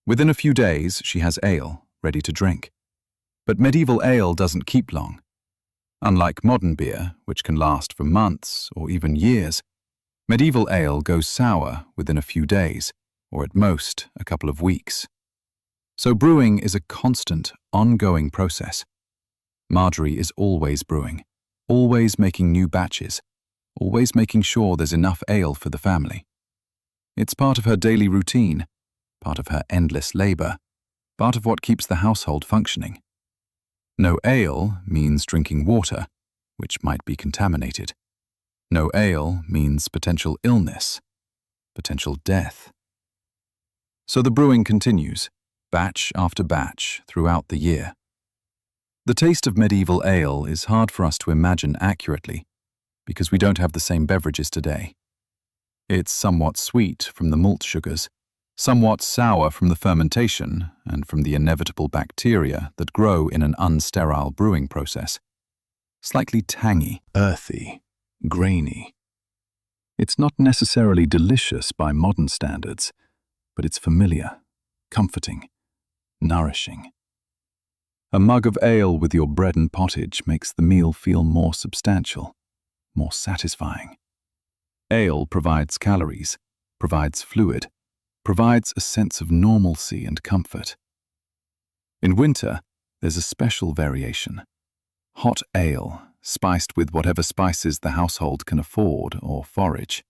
Within a few days, she has ale, ready to drink. But medieval ale doesn't keep long. Unlike modern beer, which can last for months or even years, medieval ale goes sour within a few days, or at most a couple of weeks. So brewing is a constant, ongoing process. Margery is always brewing, always making new batches, always making sure there's enough ale for the family. It's part of her daily routine, part of her endless labor, part of what keeps the household functioning. No ale means drinking water, which might be contaminated. No ale means potential illness, potential death. So the brewing continues, batch after batch, throughout the year. The taste of medieval ale is hard for us to imagine accurately, because we don't have the same beverages today. It's somewhat sweet from the malt sugars, somewhat sour from the fermentation and from the inevitable bacteria that grow in an unsterile brewing process. Slightly tangy, earthy, grainy. It's not necessarily delicious by modern standards, but it's familiar, comforting, nourishing. A mug of ale with your bread and pottage makes the meal feel more substantial, more satisfying. Ale provides calories, provides fluid, provides a sense of normalcy and comfort. In winter, there's a special variation. Hot ale, spiced with whatever spices the household can afford or forage.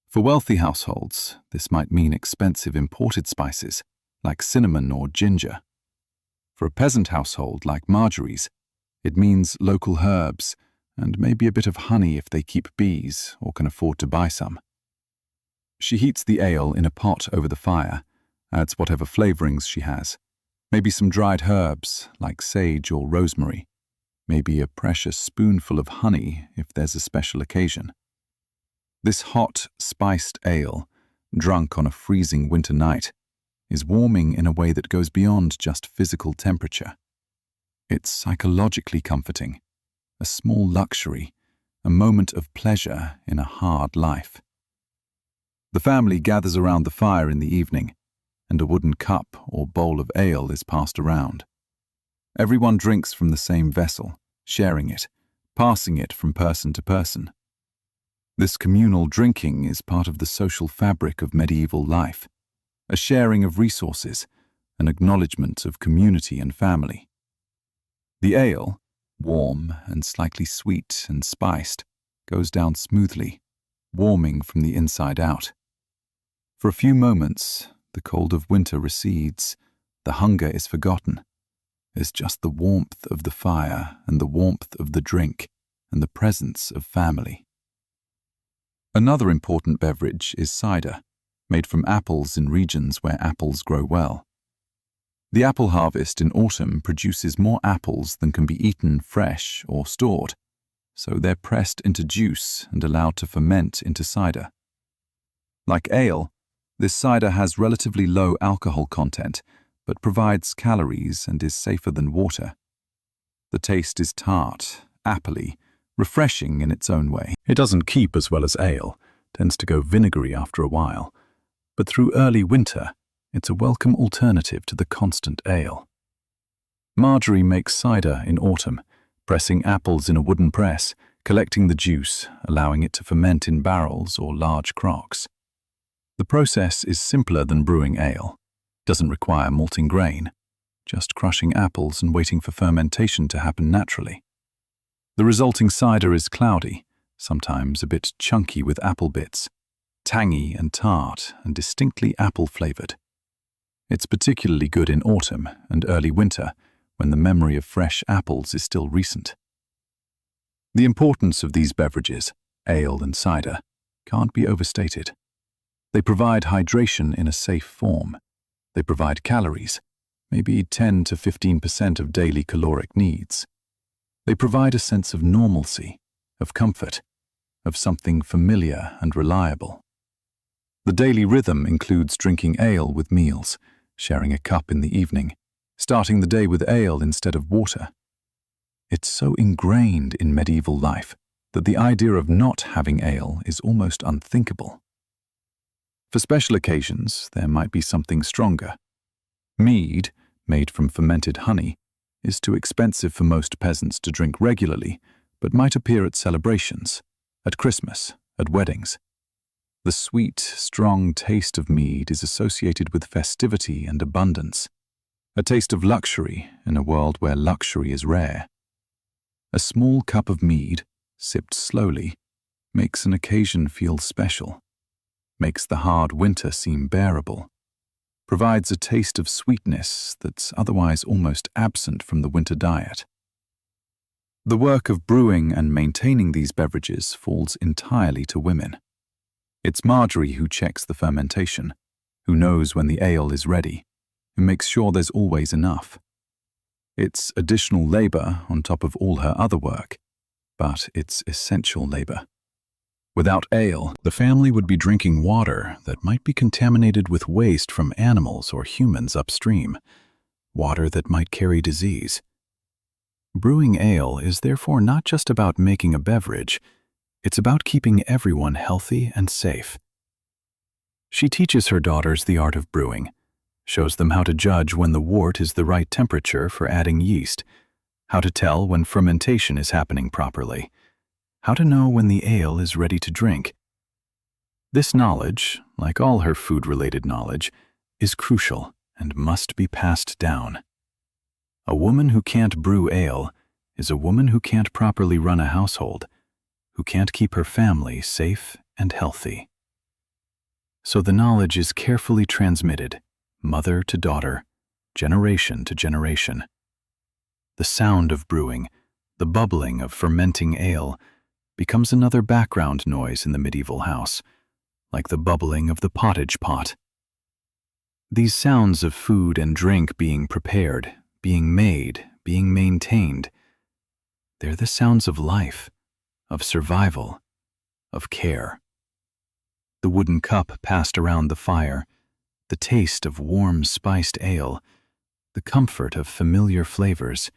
For wealthy households, this might mean expensive imported spices, like cinnamon or ginger. For a peasant household like Margery's, it means local herbs and maybe a bit of honey if they keep bees or can afford to buy some. She heats the ale in a pot over the fire, adds whatever flavorings she has, maybe some dried herbs like sage or rosemary, maybe a precious spoonful of honey if there's a special occasion. This hot, spiced ale, drunk on a freezing winter night, is warming in a way that goes beyond just physical temperature. It's psychologically comforting, a small luxury, a moment of pleasure in a hard life. The family gathers around the fire in the evening, and a wooden cup or bowl of ale is passed around. Everyone drinks from the same vessel, sharing it, passing it from person to person. This communal drinking is part of the social fabric of medieval life, a sharing of resources, an acknowledgement of community and family. The ale, warm and slightly sweet and spiced, goes down smoothly, warming from the inside out. For a few moments, the cold of winter recedes, the hunger is forgotten. There's just the warmth of the fire and the warmth of the drink and the presence of family. Another important beverage is cider, made from apples in regions where apples grow well. The apple harvest in autumn produces more apples than can be eaten fresh or stored, so they're pressed into juice and allowed to ferment into cider. Like ale, this cider has relatively low alcohol content, but provides calories and is safer than water. The taste is tart, appley, refreshing in its own way. It doesn't keep as well as ale, tends to go vinegary after a while, but through early winter, it's a welcome alternative to the constant ale. Margery makes cider in autumn, pressing apples in a wooden press, collecting the juice, allowing it to ferment in barrels or large crocks. The process is simpler than brewing ale. Doesn't require malting grain, just crushing apples and waiting for fermentation to happen naturally. The resulting cider is cloudy, sometimes a bit chunky with apple bits, tangy and tart and distinctly apple-flavored. It's particularly good in autumn and early winter when the memory of fresh apples is still recent. The importance of these beverages, ale and cider, can't be overstated. They provide hydration in a safe form. They provide calories, maybe 10 to 15% of daily caloric needs. They provide a sense of normalcy, of comfort, of something familiar and reliable. The daily rhythm includes drinking ale with meals, sharing a cup in the evening, starting the day with ale instead of water. It's so ingrained in medieval life that the idea of not having ale is almost unthinkable. For special occasions, there might be something stronger. Mead, made from fermented honey, is too expensive for most peasants to drink regularly, but might appear at celebrations, at Christmas, at weddings. The sweet, strong taste of mead is associated with festivity and abundance, a taste of luxury in a world where luxury is rare. A small cup of mead, sipped slowly, makes an occasion feel special, makes the hard winter seem bearable, provides a taste of sweetness that's otherwise almost absent from the winter diet. The work of brewing and maintaining these beverages falls entirely to women. It's Margery who checks the fermentation, who knows when the ale is ready, who makes sure there's always enough. It's additional labor on top of all her other work, but it's essential labor. Without ale, the family would be drinking water that might be contaminated with waste from animals or humans upstream, water that might carry disease. Brewing ale is therefore not just about making a beverage, it's about keeping everyone healthy and safe. She teaches her daughters the art of brewing, shows them how to judge when the wort is the right temperature for adding yeast, how to tell when fermentation is happening properly, how to know when the ale is ready to drink. This knowledge, like all her food-related knowledge, is crucial and must be passed down. A woman who can't brew ale is a woman who can't properly run a household, who can't keep her family safe and healthy. So the knowledge is carefully transmitted, mother to daughter, generation to generation. The sound of brewing, the bubbling of fermenting ale, becomes another background noise in the medieval house, like the bubbling of the pottage pot. These sounds of food and drink being prepared, being made, being maintained, they're the sounds of life, of survival, of care. The wooden cup passed around the fire, the taste of warm spiced ale, the comfort of familiar flavors.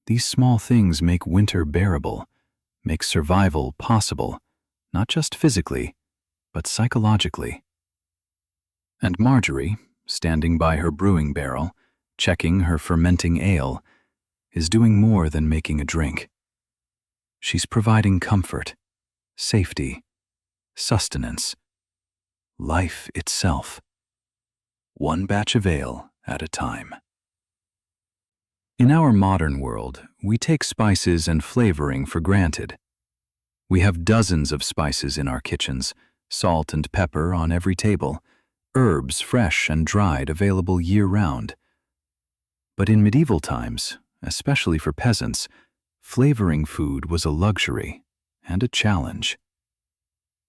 These small things make winter bearable, make survival possible, not just physically, but psychologically. And Margery, standing by her brewing barrel, checking her fermenting ale, is doing more than making a drink. She's providing comfort, safety, sustenance, life itself, one batch of ale at a time. In our modern world, we take spices and flavoring for granted. We have dozens of spices in our kitchens, salt and pepper on every table, herbs fresh and dried available year-round. But in medieval times, especially for peasants, flavoring food was a luxury and a challenge.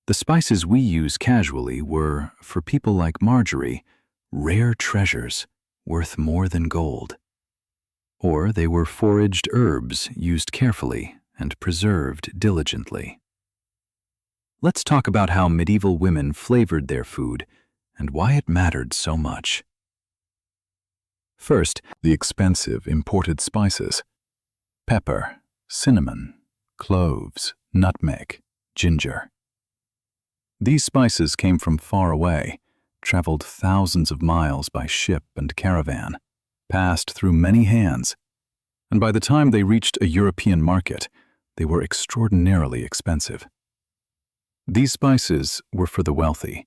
The spices we use casually were, for people like Margery, rare treasures worth more than gold. Or they were foraged herbs used carefully and preserved diligently. Let's talk about how medieval women flavored their food and why it mattered so much. First, the expensive imported spices: pepper, cinnamon, cloves, nutmeg, ginger. These spices came from far away, traveled thousands of miles by ship and caravan, passed through many hands, and by the time they reached a European market, they were extraordinarily expensive. These spices were for the wealthy,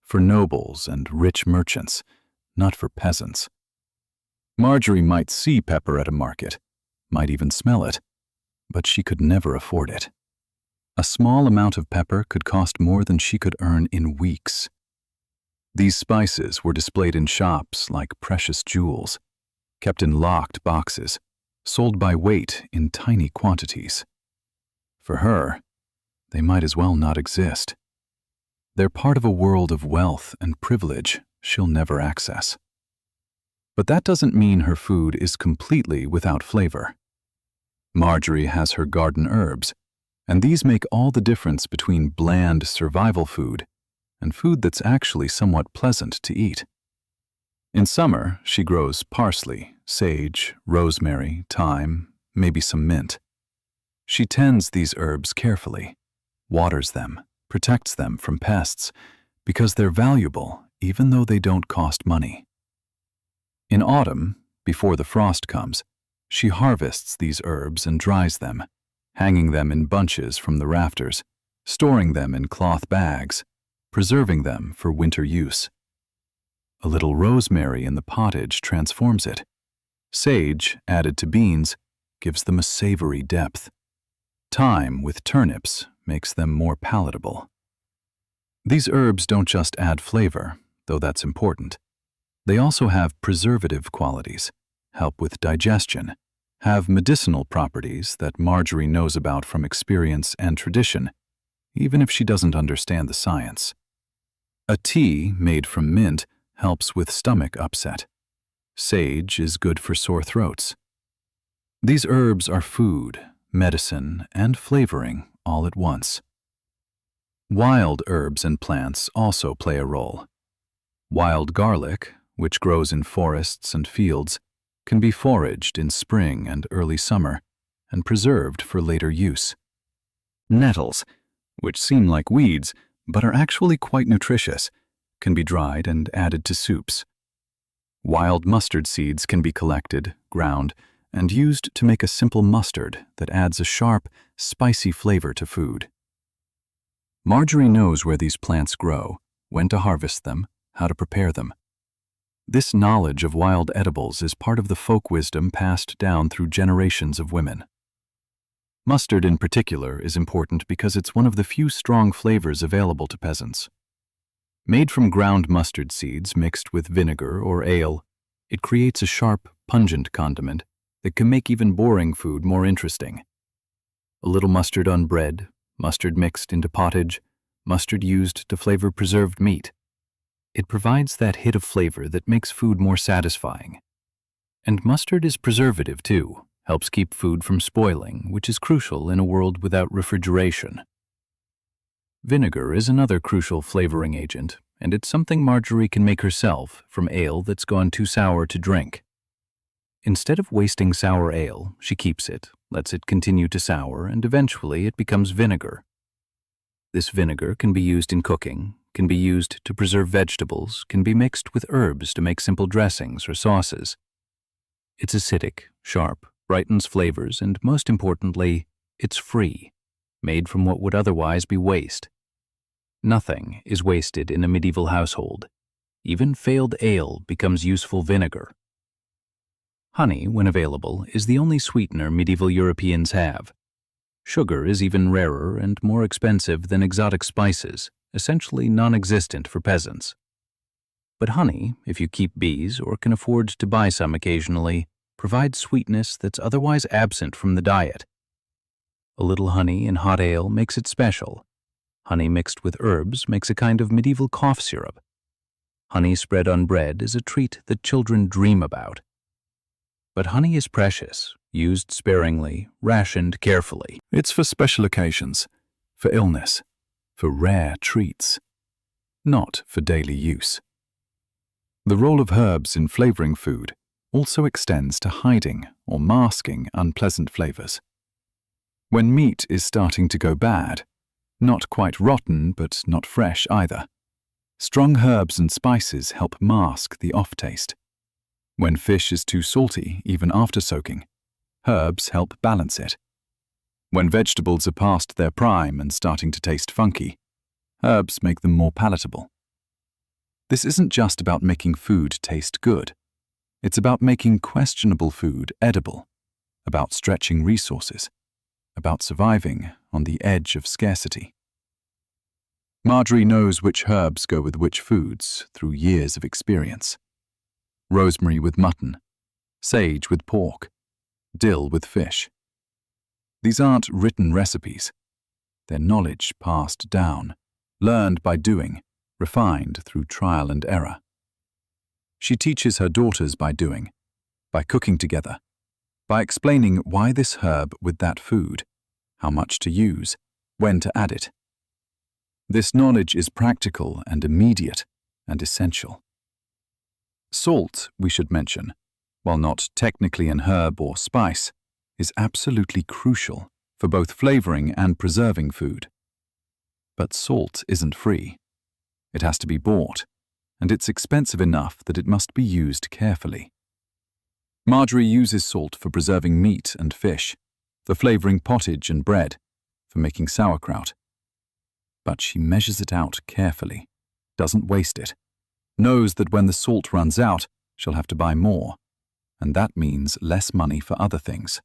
for nobles and rich merchants, not for peasants. Margery might see pepper at a market, might even smell it, but she could never afford it. A small amount of pepper could cost more than she could earn in weeks. These spices were displayed in shops like precious jewels, kept in locked boxes, sold by weight in tiny quantities. For her, they might as well not exist. They're part of a world of wealth and privilege she'll never access. But that doesn't mean her food is completely without flavor. Margery has her garden herbs, and these make all the difference between bland survival food and food that's actually somewhat pleasant to eat. In summer, she grows parsley, sage, rosemary, thyme, maybe some mint. She tends these herbs carefully, waters them, protects them from pests, because they're valuable even though they don't cost money. In autumn, before the frost comes, she harvests these herbs and dries them, hanging them in bunches from the rafters, storing them in cloth bags, preserving them for winter use. A little rosemary in the pottage transforms it. Sage, added to beans, gives them a savory depth. Thyme with turnips makes them more palatable. These herbs don't just add flavor, though that's important. They also have preservative qualities, help with digestion, have medicinal properties that Margery knows about from experience and tradition, even if she doesn't understand the science. A tea made from mint helps with stomach upset. Sage is good for sore throats. These herbs are food, medicine, and flavoring all at once. Wild herbs and plants also play a role. Wild garlic, which grows in forests and fields, can be foraged in spring and early summer and preserved for later use. Nettles, which seem like weeds but are actually quite nutritious, can be dried and added to soups. Wild mustard seeds can be collected, ground, and used to make a simple mustard that adds a sharp, spicy flavor to food. Margery knows where these plants grow, when to harvest them, how to prepare them. This knowledge of wild edibles is part of the folk wisdom passed down through generations of women. Mustard in particular is important because it's one of the few strong flavors available to peasants. Made from ground mustard seeds mixed with vinegar or ale, it creates a sharp, pungent condiment that can make even boring food more interesting. A little mustard on bread, mustard mixed into pottage, mustard used to flavor preserved meat. It provides that hit of flavor that makes food more satisfying. And mustard is preservative too, helps keep food from spoiling, which is crucial in a world without refrigeration. Vinegar is another crucial flavoring agent, and it's something Margery can make herself from ale that's gone too sour to drink. Instead of wasting sour ale, she keeps it, lets it continue to sour, and eventually it becomes vinegar. This vinegar can be used in cooking, can be used to preserve vegetables, can be mixed with herbs to make simple dressings or sauces. It's acidic, sharp, brightens flavors, and most importantly, it's free, made from what would otherwise be waste. Nothing is wasted in a medieval household. Even failed ale becomes useful vinegar. Honey, when available, is the only sweetener medieval Europeans have. Sugar is even rarer and more expensive than exotic spices, essentially non-existent for peasants. But honey, if you keep bees or can afford to buy some occasionally, provides sweetness that's otherwise absent from the diet. A little honey in hot ale makes it special. Honey mixed with herbs makes a kind of medieval cough syrup. Honey spread on bread is a treat that children dream about. But honey is precious, used sparingly, rationed carefully. It's for special occasions, for illness, for rare treats, not for daily use. The role of herbs in flavoring food also extends to hiding or masking unpleasant flavors. When meat is starting to go bad, not quite rotten but not fresh either, strong herbs and spices help mask the off-taste. When fish is too salty, even after soaking, herbs help balance it. When vegetables are past their prime and starting to taste funky, herbs make them more palatable. This isn't just about making food taste good. It's about making questionable food edible, about stretching resources, about surviving on the edge of scarcity. Margery knows which herbs go with which foods through years of experience. Rosemary with mutton, sage with pork, dill with fish. These aren't written recipes. their knowledge passed down, learned by doing, refined through trial and error. She teaches her daughters by doing, by cooking together, by explaining why this herb with that food, how much to use, when to add it. This knowledge is practical and immediate and essential. Salt, we should mention, while not technically an herb or spice, is absolutely crucial for both flavoring and preserving food. But salt isn't free. It has to be bought, and it's expensive enough that it must be used carefully. Margery uses salt for preserving meat and fish, for flavoring pottage and bread, for making sauerkraut. But she measures it out carefully, doesn't waste it, knows that when the salt runs out, she'll have to buy more, and that means less money for other things.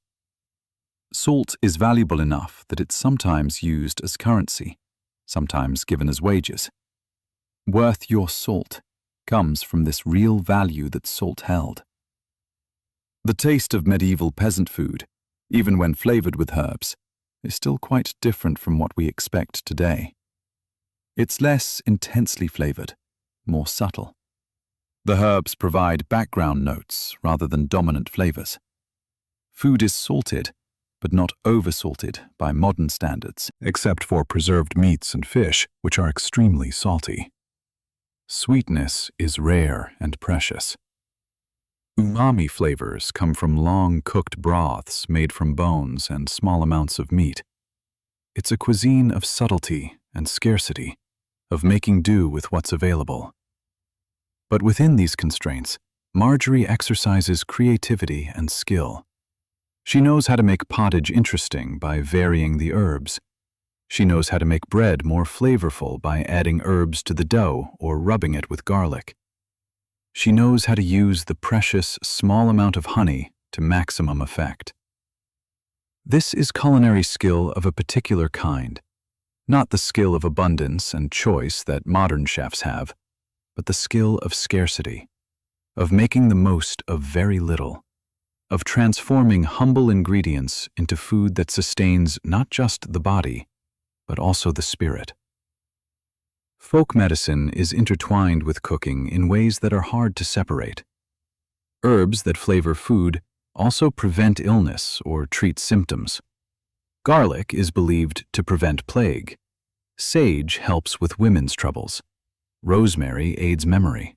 Salt is valuable enough that it's sometimes used as currency, sometimes given as wages. Worth your salt comes from this real value that salt held. The taste of medieval peasant food, even when flavored with herbs, is still quite different from what we expect today. It's less intensely flavored, more subtle. The herbs provide background notes rather than dominant flavors. Food is salted, but not oversalted by modern standards, except for preserved meats and fish, which are extremely salty. Sweetness is rare and precious. Umami flavors come from long-cooked broths made from bones and small amounts of meat. It's a cuisine of subtlety and scarcity, of making do with what's available. But within these constraints, Margery exercises creativity and skill. She knows how to make pottage interesting by varying the herbs. She knows how to make bread more flavorful by adding herbs to the dough or rubbing it with garlic. She knows how to use the precious small amount of honey to maximum effect. This is culinary skill of a particular kind, not the skill of abundance and choice that modern chefs have, but the skill of scarcity, of making the most of very little, of transforming humble ingredients into food that sustains not just the body, but also the spirit. Folk medicine is intertwined with cooking in ways that are hard to separate. Herbs that flavor food also prevent illness or treat symptoms. Garlic is believed to prevent plague. Sage helps with women's troubles. Rosemary aids memory.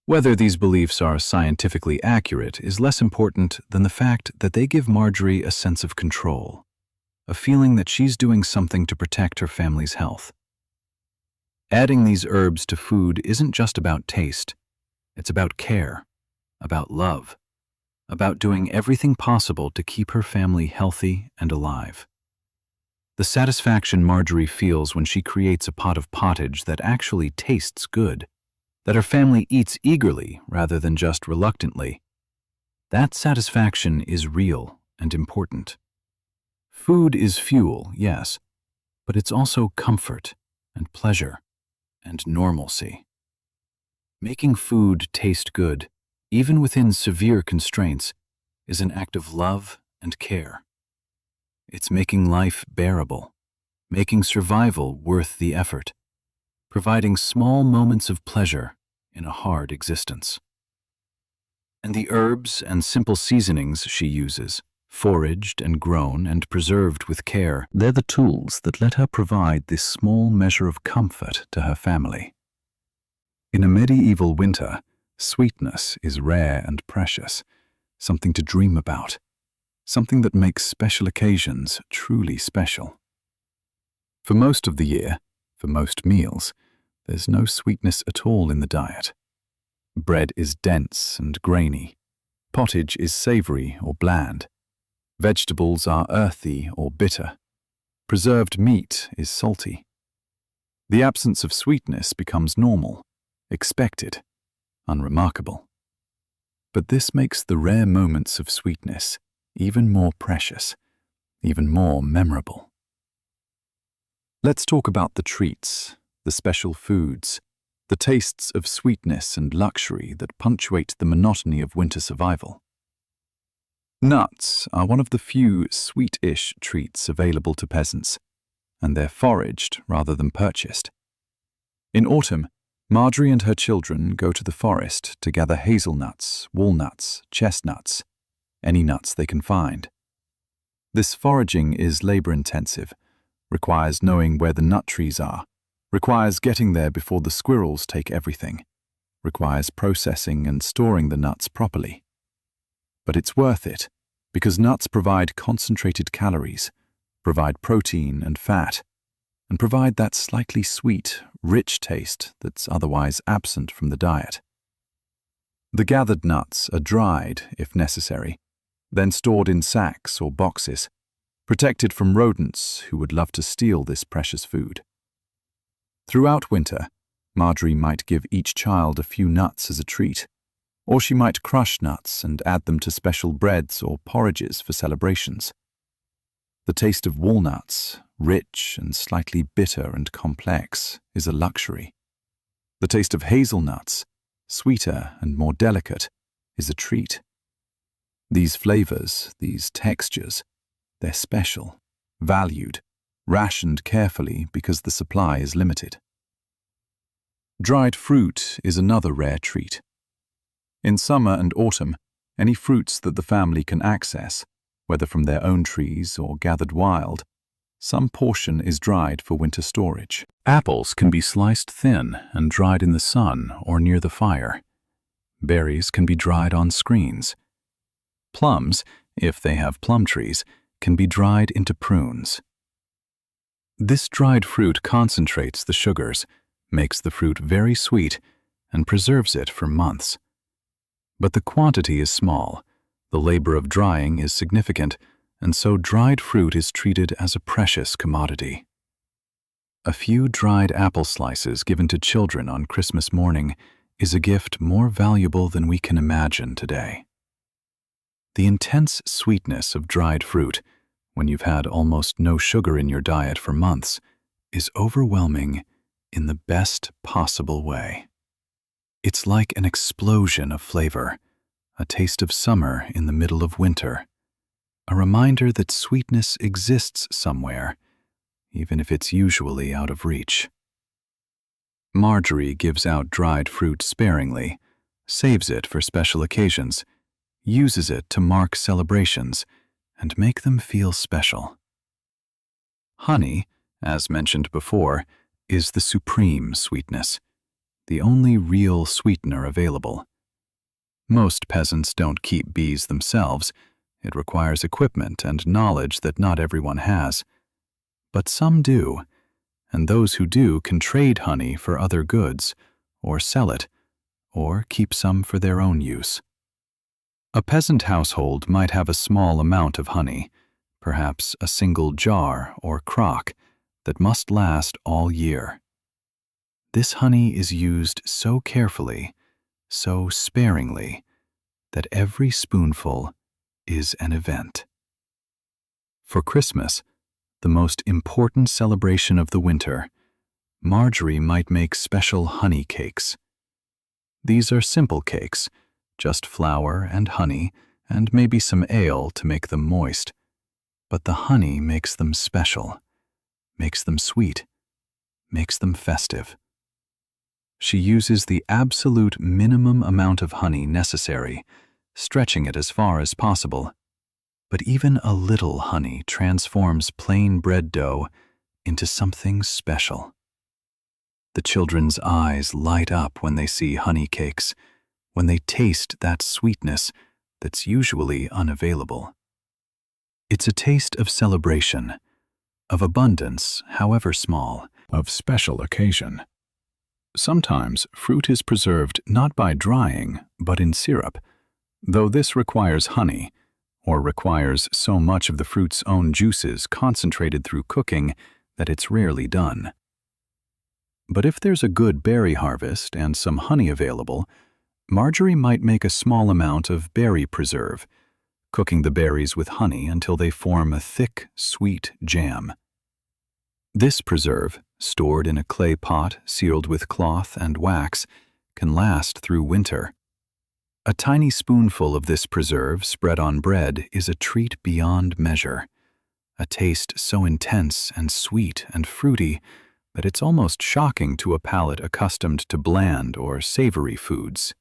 Whether these beliefs are scientifically accurate is less important than the fact that they give Margery a sense of control, a feeling that she's doing something to protect her family's health. Adding these herbs to food isn't just about taste. It's about care, about love, about doing everything possible to keep her family healthy and alive. The satisfaction Margery feels when she creates a pot of pottage that actually tastes good, that her family eats eagerly rather than just reluctantly, that satisfaction is real and important. Food is fuel, yes, but it's also comfort and pleasure and normalcy. Making food taste good, even within severe constraints, is an act of love and care. It's making life bearable, making survival worth the effort, providing small moments of pleasure in a hard existence. And the herbs and simple seasonings she uses, foraged and grown and preserved with care, they're the tools that let her provide this small measure of comfort to her family. In a medieval winter, sweetness is rare and precious, something to dream about, something that makes special occasions truly special. For most of the year, for most meals, there's no sweetness at all in the diet. Bread is dense and grainy. Pottage is savory or bland. Vegetables are earthy or bitter. Preserved meat is salty. The absence of sweetness becomes normal, expected, unremarkable. But this makes the rare moments of sweetness even more precious, even more memorable. Let's talk about the treats, the special foods, the tastes of sweetness and luxury that punctuate the monotony of winter survival. Nuts are one of the few sweet-ish treats available to peasants, and they're foraged rather than purchased. In autumn, Margery and her children go to the forest to gather hazelnuts, walnuts, chestnuts, any nuts they can find. This foraging is labor-intensive, requires knowing where the nut trees are, requires getting there before the squirrels take everything, requires processing and storing the nuts properly. But it's worth it, because nuts provide concentrated calories, provide protein and fat, and provide that slightly sweet, rich taste that's otherwise absent from the diet. The gathered nuts are dried, if necessary, then stored in sacks or boxes, protected from rodents who would love to steal this precious food. Throughout winter, Margery might give each child a few nuts as a treat, or she might crush nuts and add them to special breads or porridges for celebrations. The taste of walnuts, rich and slightly bitter and complex, is a luxury. The taste of hazelnuts, sweeter and more delicate, is a treat. These flavors, these textures, they're special, valued, rationed carefully because the supply is limited. Dried fruit is another rare treat. In summer and autumn, any fruits that the family can access, whether from their own trees or gathered wild, some portion is dried for winter storage. Apples can be sliced thin and dried in the sun or near the fire. Berries can be dried on screens. Plums, if they have plum trees, can be dried into prunes. This dried fruit concentrates the sugars, makes the fruit very sweet, and preserves it for months. But the quantity is small, the labor of drying is significant, and so dried fruit is treated as a precious commodity. A few dried apple slices given to children on Christmas morning is a gift more valuable than we can imagine today. The intense sweetness of dried fruit, when you've had almost no sugar in your diet for months, is overwhelming in the best possible way. It's like an explosion of flavor, a taste of summer in the middle of winter, a reminder that sweetness exists somewhere, even if it's usually out of reach. Margery gives out dried fruit sparingly, saves it for special occasions, uses it to mark celebrations and make them feel special. Honey, as mentioned before, is the supreme sweetness, the only real sweetener available. Most peasants don't keep bees themselves. It requires equipment and knowledge that not everyone has. But some do, and those who do can trade honey for other goods, or sell it, or keep some for their own use. A peasant household might have a small amount of honey, perhaps a single jar or crock, that must last all year. This honey is used so carefully, so sparingly, that every spoonful is an event. For Christmas, the most important celebration of the winter, Margery might make special honey cakes. These are simple cakes, just flour and honey and maybe some ale to make them moist. But the honey makes them special, makes them sweet, makes them festive. She uses the absolute minimum amount of honey necessary, stretching it as far as possible. But even a little honey transforms plain bread dough into something special. The children's eyes light up when they see honey cakes, when they taste that sweetness that's usually unavailable. It's a taste of celebration, of abundance, however small, of special occasion. Sometimes fruit is preserved not by drying, but in syrup, though this requires honey, or requires so much of the fruit's own juices concentrated through cooking that it's rarely done. But if there's a good berry harvest and some honey available, Margery might make a small amount of berry preserve, cooking the berries with honey until they form a thick, sweet jam. This preserve, stored in a clay pot sealed with cloth and wax, can last through winter. A tiny spoonful of this preserve spread on bread is a treat beyond measure, a taste so intense and sweet and fruity that it's almost shocking to a palate accustomed to bland or savory foods.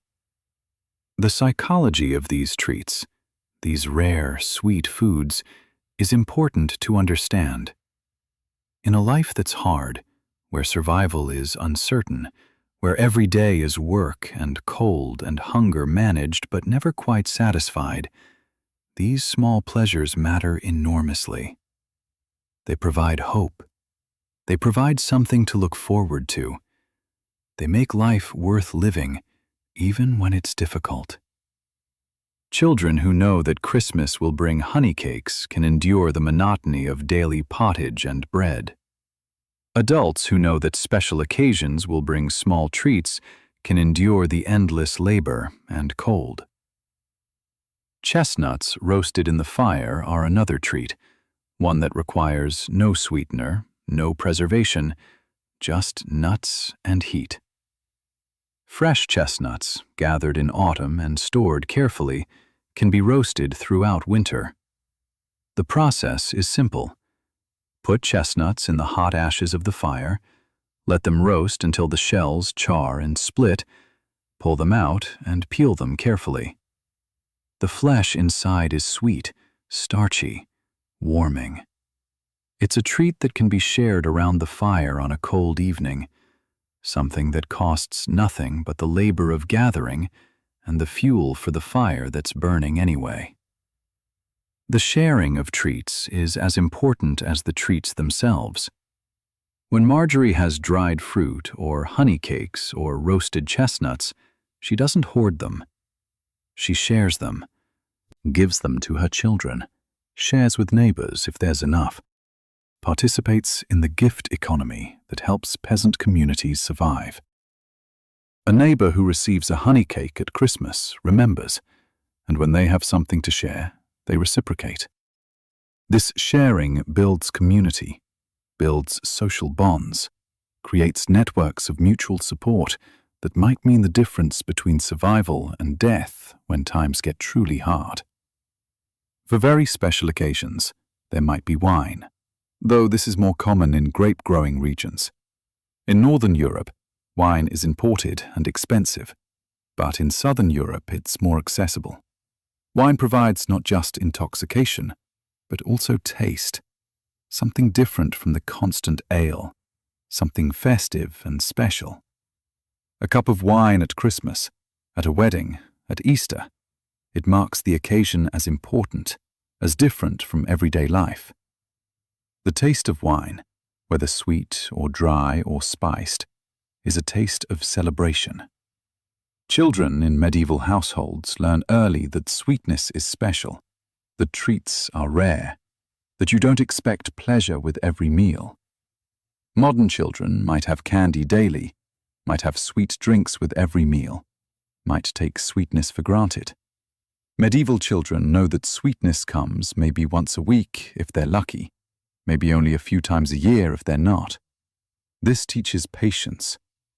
The psychology of these treats, these rare, sweet foods, is important to understand. In a life that's hard, where survival is uncertain, where every day is work and cold and hunger managed but never quite satisfied, these small pleasures matter enormously. They provide hope. They provide something to look forward to. They make life worth living, even when it's difficult. Children who know that Christmas will bring honey cakes can endure the monotony of daily pottage and bread. Adults who know that special occasions will bring small treats can endure the endless labor and cold. Chestnuts roasted in the fire are another treat, one that requires no sweetener, no preservation, just nuts and heat. Fresh chestnuts, gathered in autumn and stored carefully, can be roasted throughout winter. The process is simple. Put chestnuts in the hot ashes of the fire, let them roast until the shells char and split, pull them out and peel them carefully. The flesh inside is sweet, starchy, warming. It's a treat that can be shared around the fire on a cold evening, something that costs nothing but the labor of gathering and the fuel for the fire that's burning anyway. The sharing of treats is as important as the treats themselves. When Margery has dried fruit or honey cakes or roasted chestnuts, she doesn't hoard them. She shares them, gives them to her children, shares with neighbors if there's enough, participates in the gift economy that helps peasant communities survive. A neighbor who receives a honey cake at Christmas remembers, and when they have something to share, they reciprocate. This sharing builds community, builds social bonds, creates networks of mutual support that might mean the difference between survival and death when times get truly hard. For very special occasions, there might be wine, though this is more common in grape-growing regions. In Northern Europe, wine is imported and expensive, but in Southern Europe it's more accessible. Wine provides not just intoxication, but also taste, something different from the constant ale, something festive and special. A cup of wine at Christmas, at a wedding, at Easter, it marks the occasion as important, as different from everyday life. The taste of wine, whether sweet or dry or spiced, is a taste of celebration. Children in medieval households learn early that sweetness is special, that treats are rare, that you don't expect pleasure with every meal. Modern children might have candy daily, might have sweet drinks with every meal, might take sweetness for granted. Medieval children know that sweetness comes maybe once a week if they're lucky, maybe only a few times a year if they're not. This teaches patience,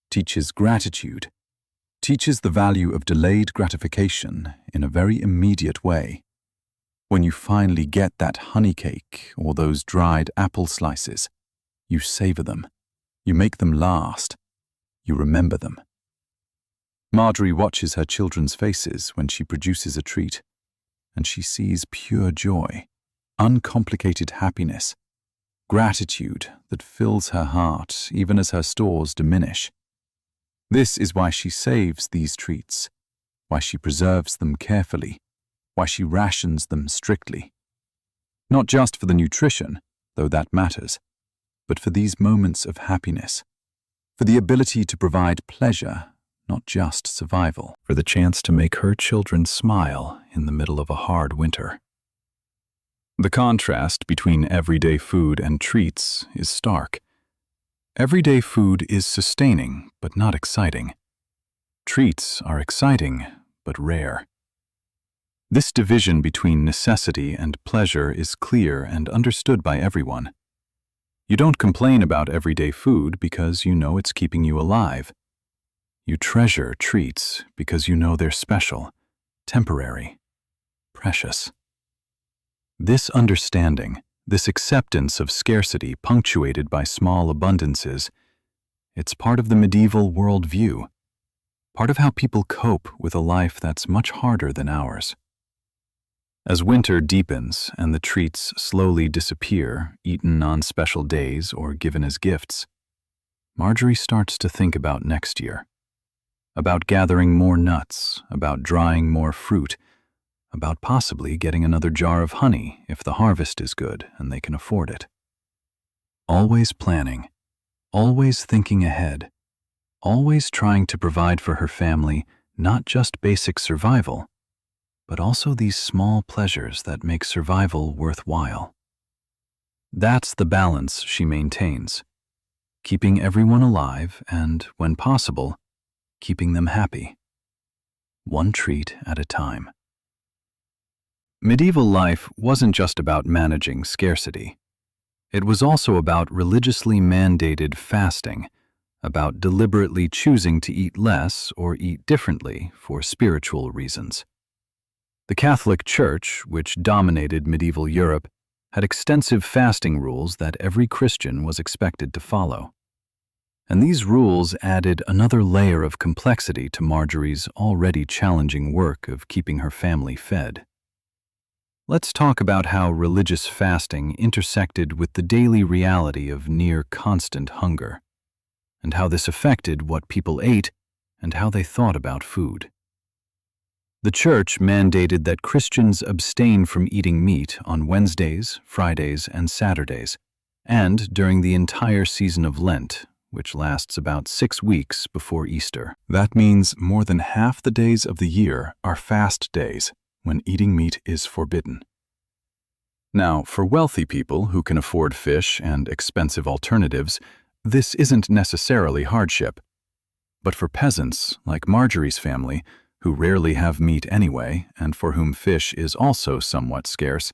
teaches gratitude, teaches the value of delayed gratification in a very immediate way. When you finally get that honey cake or those dried apple slices, you savor them, you make them last, you remember them. Margery watches her children's faces when she produces a treat, and she sees pure joy, uncomplicated happiness, gratitude that fills her heart even as her stores diminish. This is why she saves these treats, why she preserves them carefully, why she rations them strictly. Not just for the nutrition, though that matters, but for these moments of happiness, for the ability to provide pleasure, not just survival, for the chance to make her children smile in the middle of a hard winter. The contrast between everyday food and treats is stark. Everyday food is sustaining, but not exciting. Treats are exciting, but rare. This division between necessity and pleasure is clear and understood by everyone. You don't complain about everyday food because you know it's keeping you alive. You treasure treats because you know they're special, temporary, precious. This understanding, This acceptance of scarcity punctuated by small abundances, it's part of the medieval worldview, part of how people cope with a life that's much harder than ours. As winter deepens and the treats slowly disappear, eaten on special days or given as gifts, Margery starts to think about next year, about gathering more nuts, about drying more fruit, about possibly getting another jar of honey if the harvest is good and they can afford it. Always planning, always thinking ahead, always trying to provide for her family not just basic survival, but also these small pleasures that make survival worthwhile. That's the balance she maintains, keeping everyone alive and, when possible, keeping them happy. One treat at a time. Medieval life wasn't just about managing scarcity. It was also about religiously mandated fasting, about deliberately choosing to eat less or eat differently for spiritual reasons. The Catholic Church, which dominated medieval Europe, had extensive fasting rules that every Christian was expected to follow. And these rules added another layer of complexity to Margery's already challenging work of keeping her family fed. Let's talk about how religious fasting intersected with the daily reality of near-constant hunger, and how this affected what people ate and how they thought about food. The Church mandated that Christians abstain from eating meat on Wednesdays, Fridays, and Saturdays, and during the entire season of Lent, which lasts about 6 weeks before Easter. That means more than half the days of the year are fast days, when eating meat is forbidden. Now, for wealthy people who can afford fish and expensive alternatives, this isn't necessarily hardship. But for peasants, like Margery's family, who rarely have meat anyway, and for whom fish is also somewhat scarce,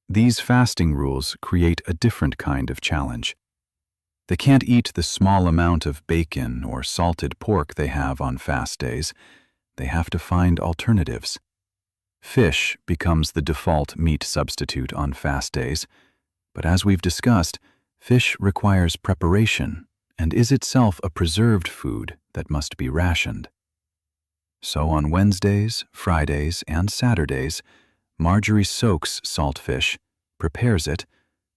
these fasting rules create a different kind of challenge. They can't eat the small amount of bacon or salted pork they have on fast days. They have to find alternatives. Fish becomes the default meat substitute on fast days, but as we've discussed, fish requires preparation and is itself a preserved food that must be rationed. So on Wednesdays, Fridays, and Saturdays, Margery soaks salt fish, prepares it,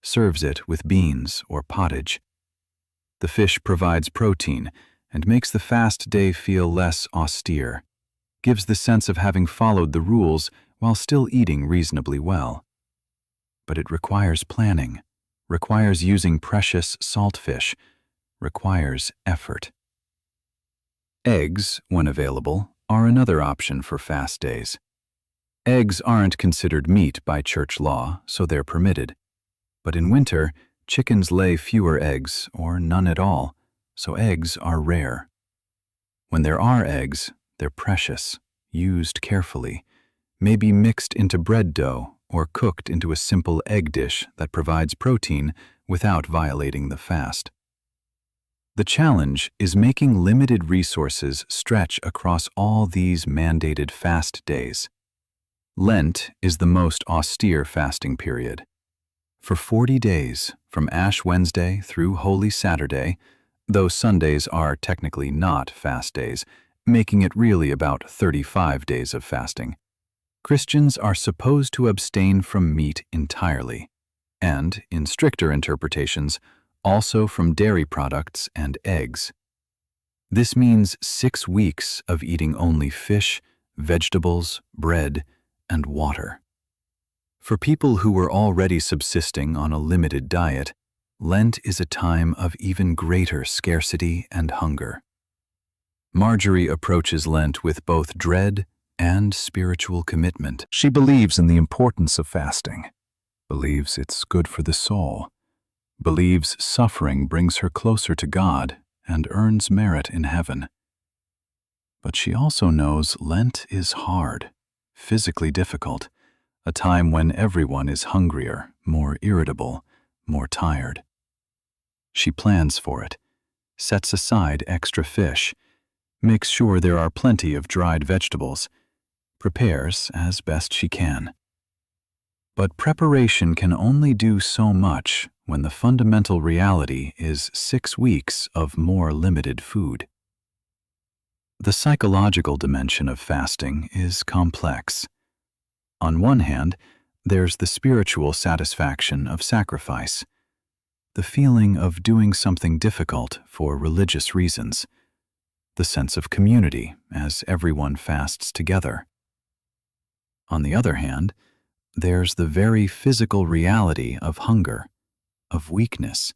serves it with beans or pottage. The fish provides protein and makes the fast day feel less austere, gives the sense of having followed the rules while still eating reasonably well. But it requires planning, requires using precious salt fish, requires effort. Eggs, when available, are another option for fast days. Eggs aren't considered meat by church law, so they're permitted. But in winter, chickens lay fewer eggs, or none at all, so eggs are rare. When there are eggs, they're precious, used carefully, maybe mixed into bread dough or cooked into a simple egg dish that provides protein without violating the fast. The challenge is making limited resources stretch across all these mandated fast days. Lent is the most austere fasting period. For 40 days, from Ash Wednesday through Holy Saturday, though Sundays are technically not fast days, making it really about 35 days of fasting, Christians are supposed to abstain from meat entirely, and, in stricter interpretations, also from dairy products and eggs. This means 6 weeks of eating only fish, vegetables, bread, and water. For people who were already subsisting on a limited diet, Lent is a time of even greater scarcity and hunger. Margery approaches Lent with both dread and spiritual commitment. She believes in the importance of fasting, believes it's good for the soul, believes suffering brings her closer to God and earns merit in heaven. But she also knows Lent is hard, physically difficult, a time when everyone is hungrier, more irritable, more tired. She plans for it, sets aside extra fish, makes sure there are plenty of dried vegetables, prepares as best she can. But preparation can only do so much when the fundamental reality is 6 weeks of more limited food. The psychological dimension of fasting is complex. On one hand, there's the spiritual satisfaction of sacrifice, the feeling of doing something difficult for religious reasons, the sense of community as everyone fasts together. On the other hand, there's the very physical reality of hunger, of weakness,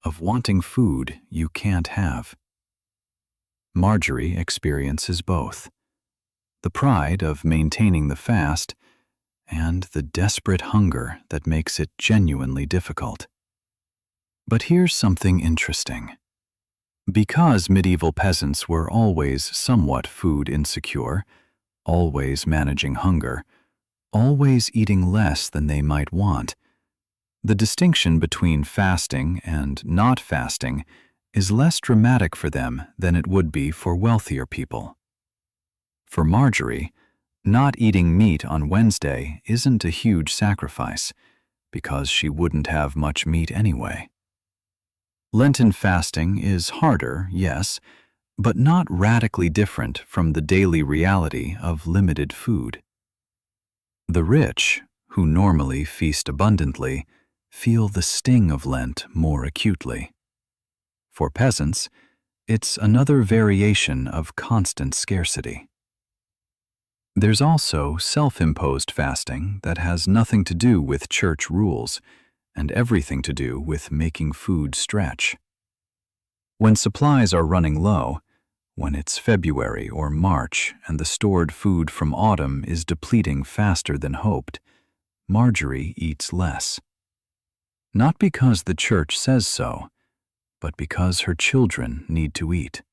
of wanting food you can't have. Margery experiences both: the pride of maintaining the fast and the desperate hunger that makes it genuinely difficult. But here's something interesting. Because medieval peasants were always somewhat food insecure, always managing hunger, always eating less than they might want, the distinction between fasting and not fasting is less dramatic for them than it would be for wealthier people. For Margery, not eating meat on Wednesday isn't a huge sacrifice, because she wouldn't have much meat anyway. Lenten fasting is harder, yes, but not radically different from the daily reality of limited food. The rich, who normally feast abundantly, feel the sting of Lent more acutely. For peasants, it's another variation of constant scarcity. There's also self-imposed fasting that has nothing to do with church rules and everything to do with making food stretch. When supplies are running low, when it's February or March and the stored food from autumn is depleting faster than hoped, Margery eats less. Not because the church says so, but because her children need to eat.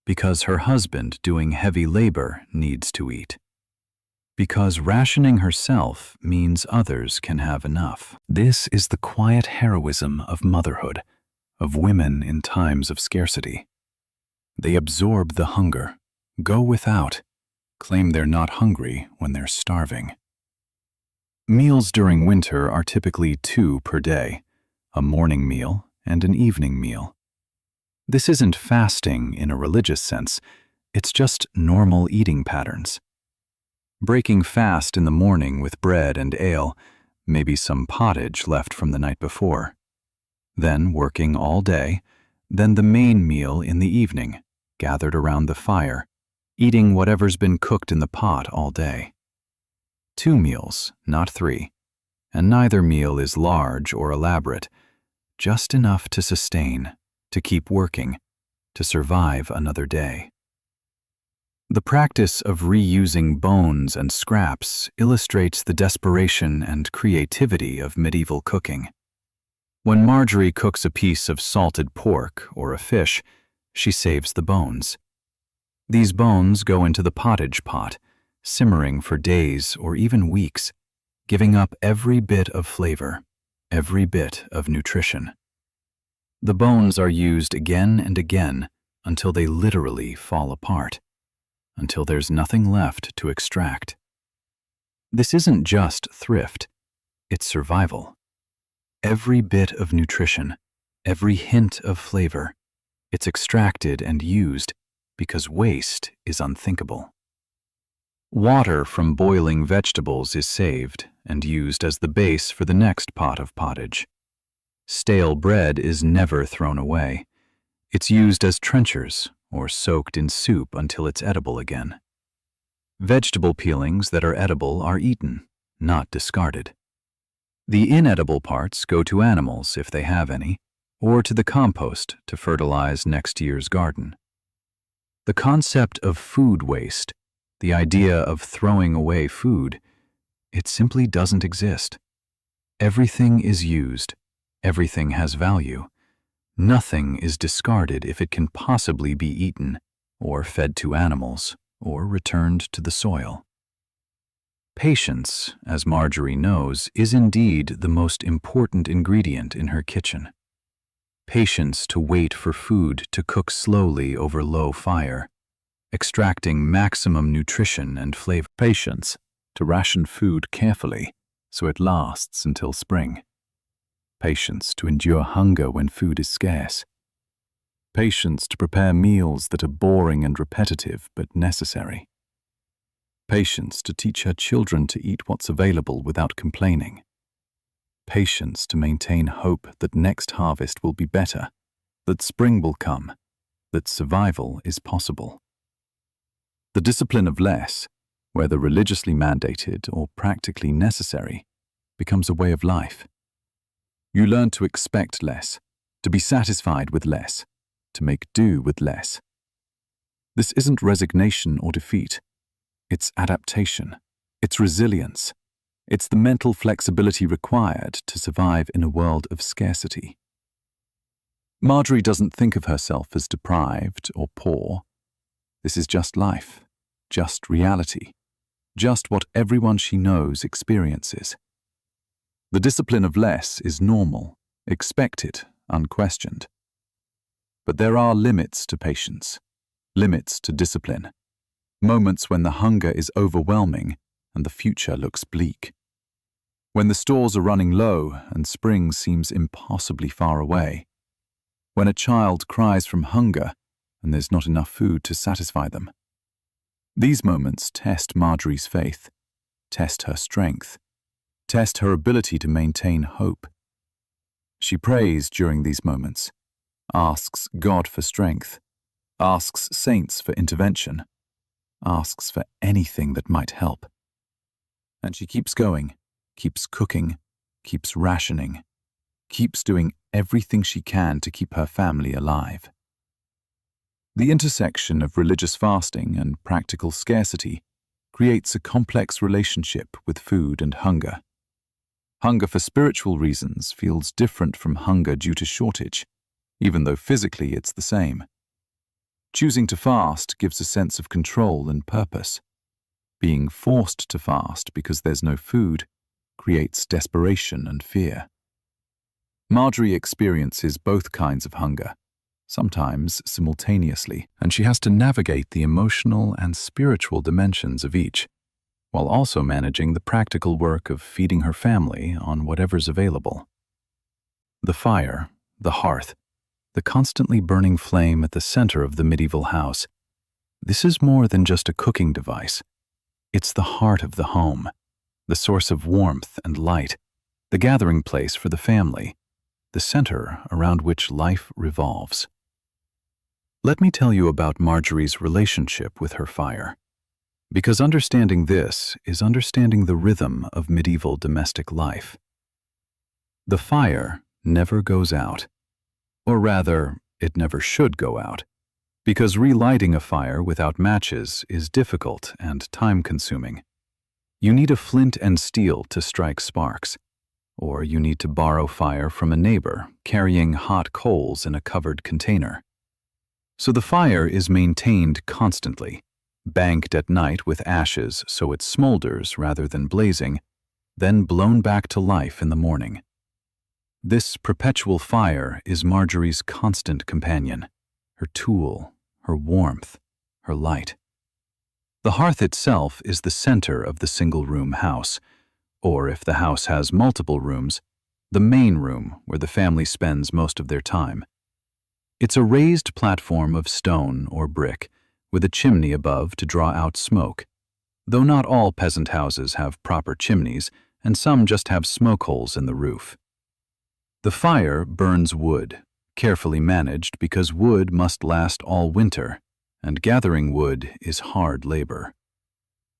Because her husband doing heavy labor needs to eat. Because rationing herself means others can have enough. This is the quiet heroism of motherhood, of women in times of scarcity. They absorb the hunger, go without, claim they're not hungry when they're starving. Meals during winter are typically 2 per day, a morning meal and an evening meal. This isn't fasting in a religious sense, it's just normal eating patterns. Breaking fast in the morning with bread and ale, maybe some pottage left from the night before. Then working all day, then the main meal in the evening, gathered around the fire, eating whatever's been cooked in the pot all day. 2 meals, not 3, and neither meal is large or elaborate, just enough to sustain, to keep working, to survive another day. The practice of reusing bones and scraps illustrates the desperation and creativity of medieval cooking. When Margery cooks a piece of salted pork or a fish, she saves the bones. These bones go into the pottage pot, simmering for days or even weeks, giving up every bit of flavor, every bit of nutrition. The bones are used again and again until they literally fall apart, until there's nothing left to extract. This isn't just thrift, it's survival. Every bit of nutrition, every hint of flavor, it's extracted and used because waste is unthinkable. Water from boiling vegetables is saved and used as the base for the next pot of pottage. Stale bread is never thrown away. It's used as trenchers or soaked in soup until it's edible again. Vegetable peelings that are edible are eaten, not discarded. The inedible parts go to animals if they have any, or to the compost to fertilize next year's garden. The concept of food waste, the idea of throwing away food, it simply doesn't exist. Everything is used, everything has value. Nothing is discarded if it can possibly be eaten, or fed to animals, or returned to the soil. Patience, as Margery knows, is indeed the most important ingredient in her kitchen. Patience to wait for food to cook slowly over low fire, extracting maximum nutrition and flavor. Patience to ration food carefully so it lasts until spring. Patience to endure hunger when food is scarce. Patience to prepare meals that are boring and repetitive but necessary. Patience to teach her children to eat what's available without complaining. Patience to maintain hope that next harvest will be better, that spring will come, that survival is possible. The discipline of less, whether religiously mandated or practically necessary, becomes a way of life. You learn to expect less, to be satisfied with less, to make do with less. This isn't resignation or defeat. It's adaptation. It's resilience. It's the mental flexibility required to survive in a world of scarcity. Margery doesn't think of herself as deprived or poor. This is just life, just reality, just what everyone she knows experiences. The discipline of less is normal, expected, unquestioned. But there are limits to patience, limits to discipline, moments when the hunger is overwhelming and the future looks bleak. When the stores are running low and spring seems impossibly far away. When a child cries from hunger and there's not enough food to satisfy them. These moments test Margery's faith, test her strength, test her ability to maintain hope. She prays during these moments, asks God for strength, asks saints for intervention, asks for anything that might help. And she keeps going, keeps cooking, keeps rationing, keeps doing everything she can to keep her family alive. The intersection of religious fasting and practical scarcity creates a complex relationship with food and hunger. Hunger for spiritual reasons feels different from hunger due to shortage, even though physically it's the same. Choosing to fast gives a sense of control and purpose. Being forced to fast because there's no food creates desperation and fear. Margery experiences both kinds of hunger, sometimes simultaneously, and she has to navigate the emotional and spiritual dimensions of each, while also managing the practical work of feeding her family on whatever's available. The fire, the hearth, the constantly burning flame at the center of the medieval house. This is more than just a cooking device. It's the heart of the home, the source of warmth and light, the gathering place for the family, the center around which life revolves. Let me tell you about Margery's relationship with her fire, because understanding this is understanding the rhythm of medieval domestic life. The fire never goes out, or rather, it never should go out, because relighting a fire without matches is difficult and time-consuming. You need a flint and steel to strike sparks, or you need to borrow fire from a neighbor carrying hot coals in a covered container. So the fire is maintained constantly, banked at night with ashes so it smolders rather than blazing, then blown back to life in the morning. This perpetual fire is Margery's constant companion, her tool, her warmth, her light. The hearth itself is the center of the single-room house, or if the house has multiple rooms, the main room where the family spends most of their time. It's a raised platform of stone or brick, with a chimney above to draw out smoke, though not all peasant houses have proper chimneys, and some just have smoke holes in the roof. The fire burns wood, carefully managed because wood must last all winter, and gathering wood is hard labor.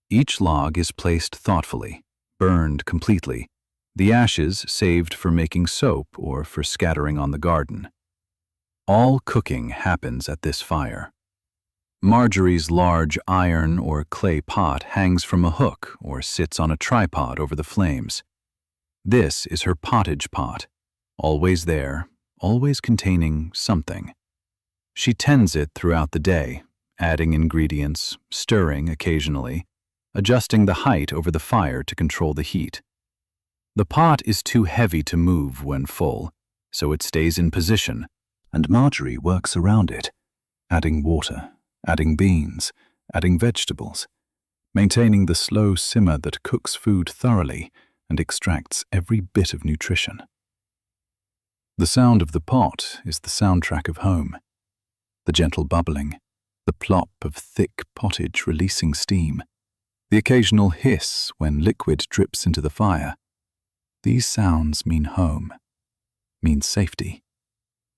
Each log is placed thoughtfully, burned completely, the ashes saved for making soap or for scattering on the garden. All cooking happens at this fire. Margery's large iron or clay pot hangs from a hook or sits on a tripod over the flames. This is her pottage pot, always there, always containing something. She tends it throughout the day, adding ingredients, stirring occasionally, adjusting the height over the fire to control the heat. The pot is too heavy to move when full, so it stays in position, and Margery works around it, adding water, adding beans, adding vegetables, maintaining the slow simmer that cooks food thoroughly and extracts every bit of nutrition. The sound of the pot is the soundtrack of home. The gentle bubbling, the plop of thick pottage releasing steam, the occasional hiss when liquid drips into the fire. These sounds mean home, mean safety,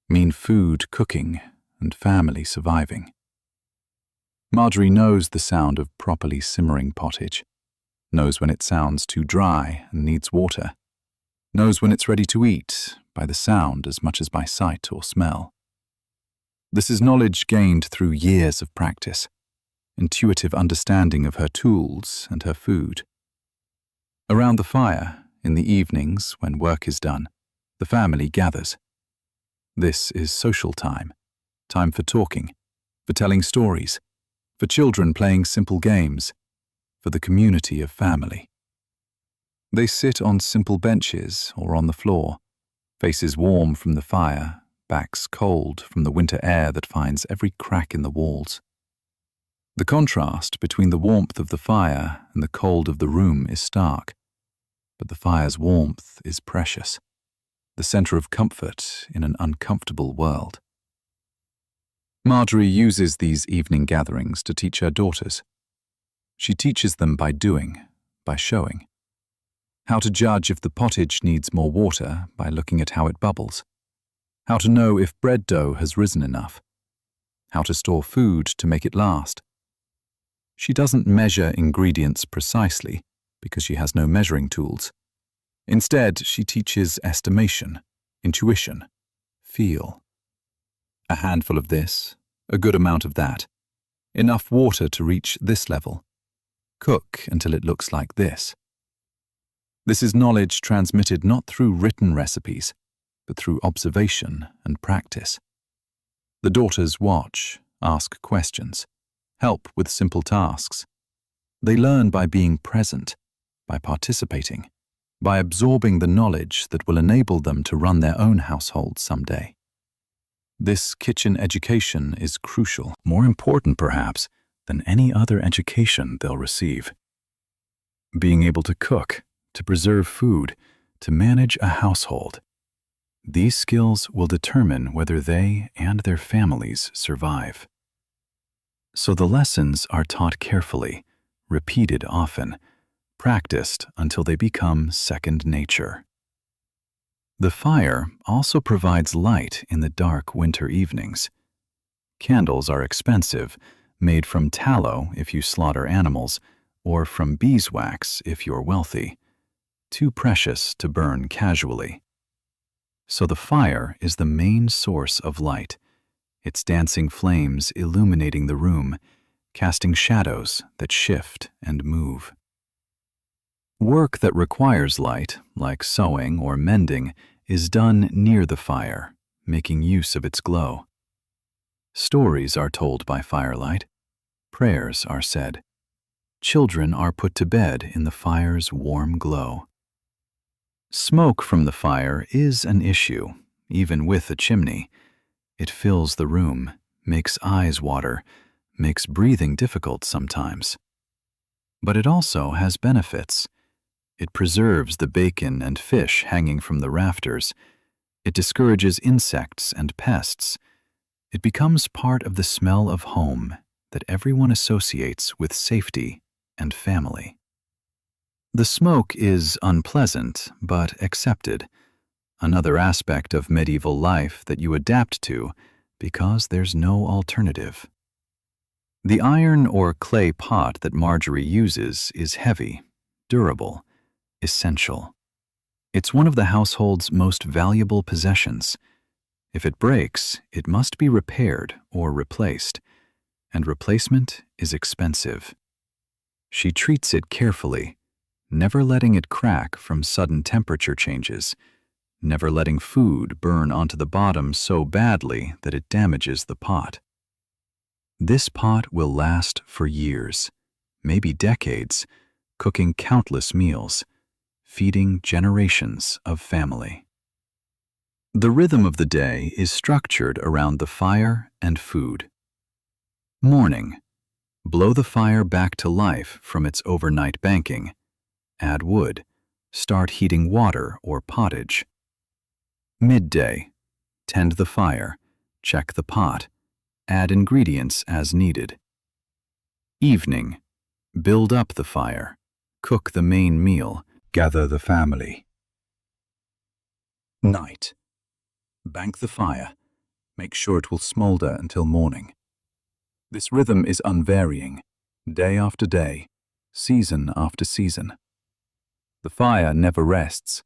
mean food cooking and family surviving. Margery knows the sound of properly simmering pottage, knows when it sounds too dry and needs water, knows when it's ready to eat by the sound as much as by sight or smell. This is knowledge gained through years of practice, intuitive understanding of her tools and her food. Around the fire, in the evenings when work is done, the family gathers. This is social time, time for talking, for telling stories, for children playing simple games, for the community of family. They sit on simple benches or on the floor, faces warm from the fire, backs cold from the winter air that finds every crack in the walls. The contrast between the warmth of the fire and the cold of the room is stark, but the fire's warmth is precious, the center of comfort in an uncomfortable world. Margery uses these evening gatherings to teach her daughters. She teaches them by doing, by showing. How to judge if the pottage needs more water by looking at how it bubbles. How to know if bread dough has risen enough. How to store food to make it last. She doesn't measure ingredients precisely because she has no measuring tools. Instead, she teaches estimation, intuition, feel. A handful of this, a good amount of that. Enough water to reach this level. Cook until it looks like this. This is knowledge transmitted not through written recipes, but through observation and practice. The daughters watch, ask questions, help with simple tasks. They learn by being present, by participating, by absorbing the knowledge that will enable them to run their own household someday. This kitchen education is crucial, more important perhaps than any other education they'll receive. Being able to cook, to preserve food, to manage a household. These skills will determine whether they and their families survive. So the lessons are taught carefully, repeated often, practiced until they become second nature. The fire also provides light in the dark winter evenings. Candles are expensive, made from tallow if you slaughter animals, or from beeswax if you're wealthy. Too precious to burn casually. So the fire is the main source of light, its dancing flames illuminating the room, casting shadows that shift and move. Work that requires light, like sewing or mending, is done near the fire, making use of its glow. Stories are told by firelight. Prayers are said. Children are put to bed in the fire's warm glow. Smoke from the fire is an issue, even with a chimney. It fills the room, makes eyes water, makes breathing difficult sometimes. But it also has benefits. It preserves the bacon and fish hanging from the rafters. It discourages insects and pests. It becomes part of the smell of home that everyone associates with safety and family. The smoke is unpleasant, but accepted. Another aspect of medieval life that you adapt to because there's no alternative. The iron or clay pot that Margery uses is heavy, durable, essential. It's one of the household's most valuable possessions. If it breaks, it must be repaired or replaced, and replacement is expensive. She treats it carefully, never letting it crack from sudden temperature changes, never letting food burn onto the bottom so badly that it damages the pot. This pot will last for years, maybe decades, cooking countless meals, feeding generations of family. The rhythm of the day is structured around the fire and food. Morning. Blow the fire back to life from its overnight banking. Add wood. Start heating water or pottage. Midday. Tend the fire. Check the pot. Add ingredients as needed. Evening. Build up the fire. Cook the main meal. Gather the family. Night. Bank the fire. Make sure it will smolder until morning. This rhythm is unvarying, day after day, season after season. The fire never rests,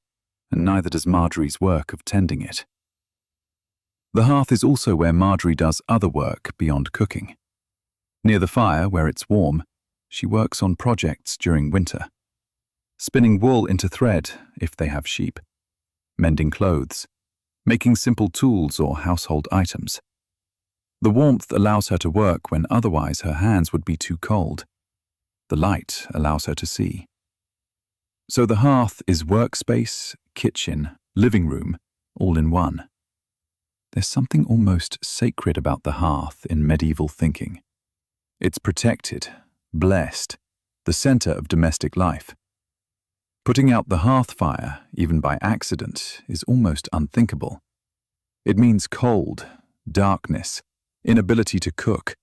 and neither does Margery's work of tending it. The hearth is also where Margery does other work beyond cooking. Near the fire, where it's warm, she works on projects during winter. Spinning wool into thread, if they have sheep. Mending clothes. Making simple tools or household items. The warmth allows her to work when otherwise her hands would be too cold. The light allows her to see. So the hearth is workspace, kitchen, living room, all in one. There's something almost sacred about the hearth in medieval thinking. It's protected, blessed, the center of domestic life. Putting out the hearth fire, even by accident, is almost unthinkable. It means cold, darkness, inability to cook,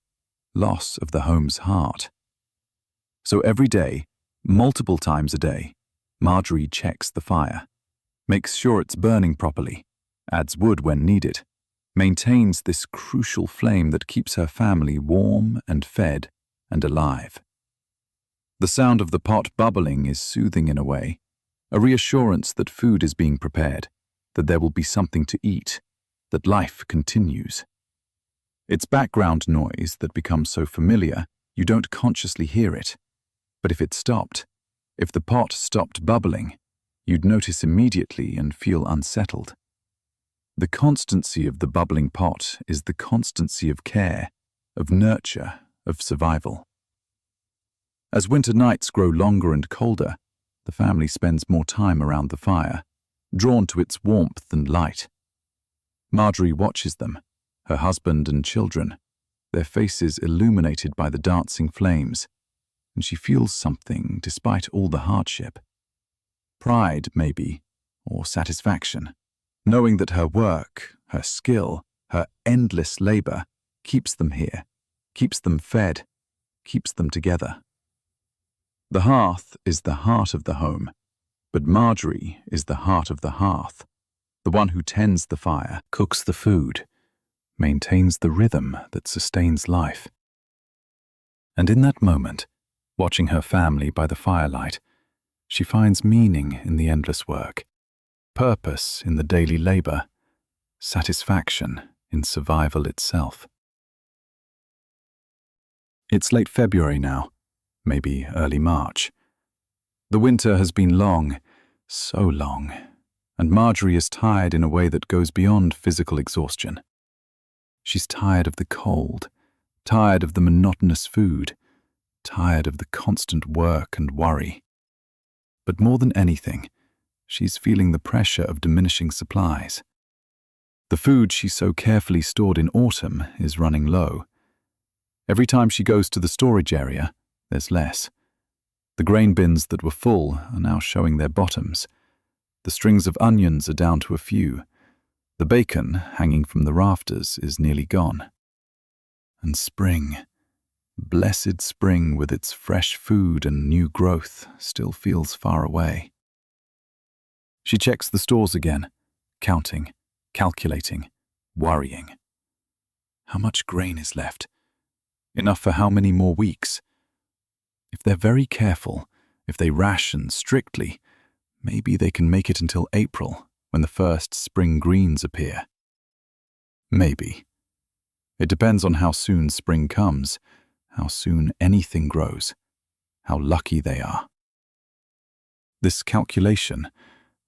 loss of the home's heart. So every day, multiple times a day, Margery checks the fire, makes sure it's burning properly, adds wood when needed, maintains this crucial flame that keeps her family warm and fed and alive. The sound of the pot bubbling is soothing in a way, a reassurance that food is being prepared, that there will be something to eat, that life continues. It's background noise that becomes so familiar you don't consciously hear it. But if it stopped, if the pot stopped bubbling, you'd notice immediately and feel unsettled. The constancy of the bubbling pot is the constancy of care, of nurture, of survival. As winter nights grow longer and colder, the family spends more time around the fire, drawn to its warmth and light. Margery watches them, her husband and children, their faces illuminated by the dancing flames, and she feels something despite all the hardship. Pride, maybe, or satisfaction, knowing that her work, her skill, her endless labor keeps them here, keeps them fed, keeps them together. The hearth is the heart of the home, but Margery is the heart of the hearth, the one who tends the fire, cooks the food, maintains the rhythm that sustains life. And in that moment, watching her family by the firelight, she finds meaning in the endless work, purpose in the daily labor, satisfaction in survival itself. It's late February now, maybe early March. The winter has been long, so long, and Margery is tired in a way that goes beyond physical exhaustion. She's tired of the cold, tired of the monotonous food, tired of the constant work and worry. But more than anything, she's feeling the pressure of diminishing supplies. The food she so carefully stored in autumn is running low. Every time she goes to the storage area, there's less. The grain bins that were full are now showing their bottoms. The strings of onions are down to a few. The bacon, hanging from the rafters, is nearly gone. And spring, blessed spring with its fresh food and new growth, still feels far away. She checks the stores again, counting, calculating, worrying. How much grain is left? Enough for how many more weeks? If they're very careful, if they ration strictly, maybe they can make it until April, when the first spring greens appear. Maybe. It depends on how soon spring comes, how soon anything grows, how lucky they are. This calculation,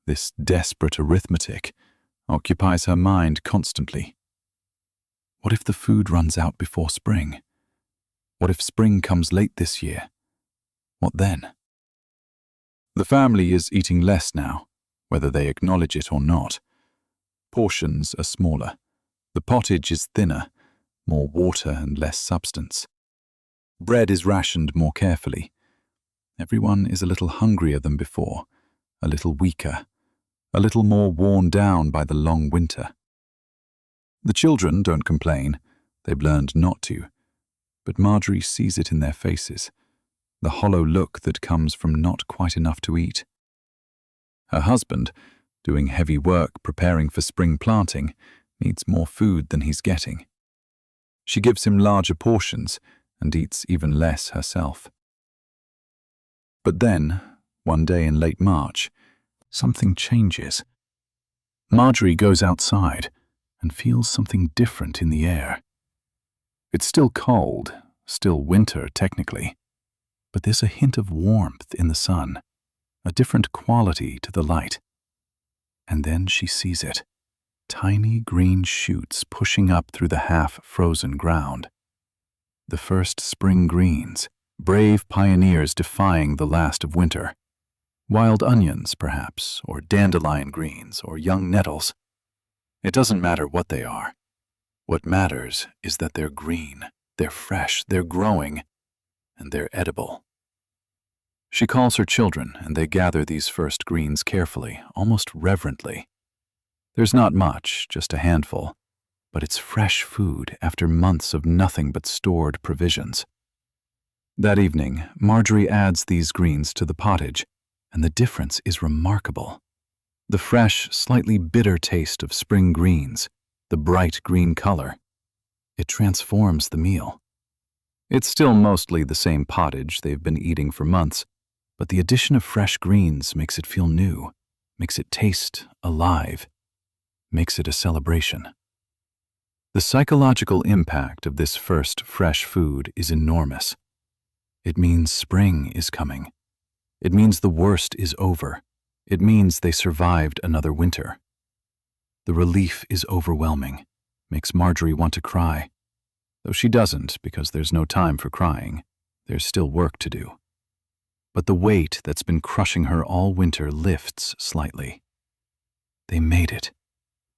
this desperate arithmetic, occupies her mind constantly. What if the food runs out before spring? What if spring comes late this year? What then? The family is eating less now, whether they acknowledge it or not. Portions are smaller. The pottage is thinner, more water and less substance. Bread is rationed more carefully. Everyone is a little hungrier than before, a little weaker, a little more worn down by the long winter. The children don't complain, they've learned not to, but Margery sees it in their faces, the hollow look that comes from not quite enough to eat. Her husband, doing heavy work preparing for spring planting, needs more food than he's getting. She gives him larger portions and eats even less herself. But then, one day in late March, something changes. Margery goes outside and feels something different in the air. It's still cold, still winter technically, but there's a hint of warmth in the sun, a different quality to the light. And then she sees it, tiny green shoots pushing up through the half-frozen ground. The first spring greens, brave pioneers defying the last of winter. Wild onions, perhaps, or dandelion greens, or young nettles. It doesn't matter what they are. What matters is that they're green, they're fresh, they're growing, and they're edible. She calls her children, and they gather these first greens carefully, almost reverently. There's not much, just a handful, but it's fresh food after months of nothing but stored provisions. That evening, Margery adds these greens to the pottage, and the difference is remarkable. The fresh, slightly bitter taste of spring greens, the bright green color. It transforms the meal. It's still mostly the same pottage they've been eating for months, but the addition of fresh greens makes it feel new, makes it taste alive, makes it a celebration. The psychological impact of this first fresh food is enormous. It means spring is coming. It means the worst is over. It means they survived another winter. The relief is overwhelming, makes Margery want to cry. Though she doesn't, because there's no time for crying. There's still work to do. But the weight that's been crushing her all winter lifts slightly. They made it.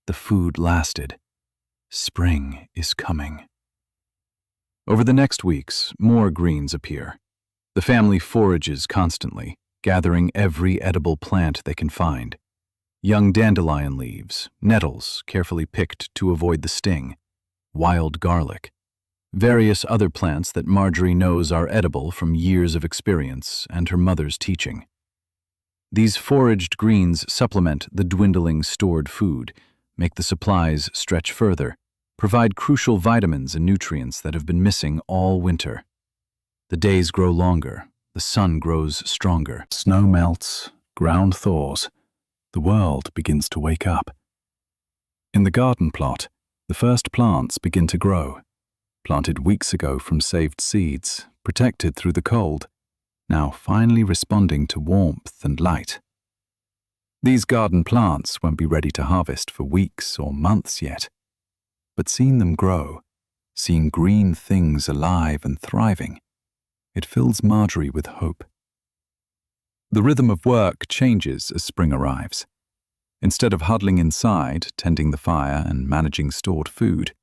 The food lasted. Spring is coming. Over the next weeks, more greens appear. The family forages constantly, gathering every edible plant they can find. Young dandelion leaves, nettles carefully picked to avoid the sting, wild garlic, various other plants that Margery knows are edible from years of experience and her mother's teaching. These foraged greens supplement the dwindling stored food, make the supplies stretch further, provide crucial vitamins and nutrients that have been missing all winter. The days grow longer, the sun grows stronger, snow melts, ground thaws. The world begins to wake up. In the garden plot, the first plants begin to grow. Planted weeks ago from saved seeds, protected through the cold, now finally responding to warmth and light. These garden plants won't be ready to harvest for weeks or months yet, but seeing them grow, seeing green things alive and thriving, it fills Margery with hope. The rhythm of work changes as spring arrives. Instead of huddling inside, tending the fire and managing stored food,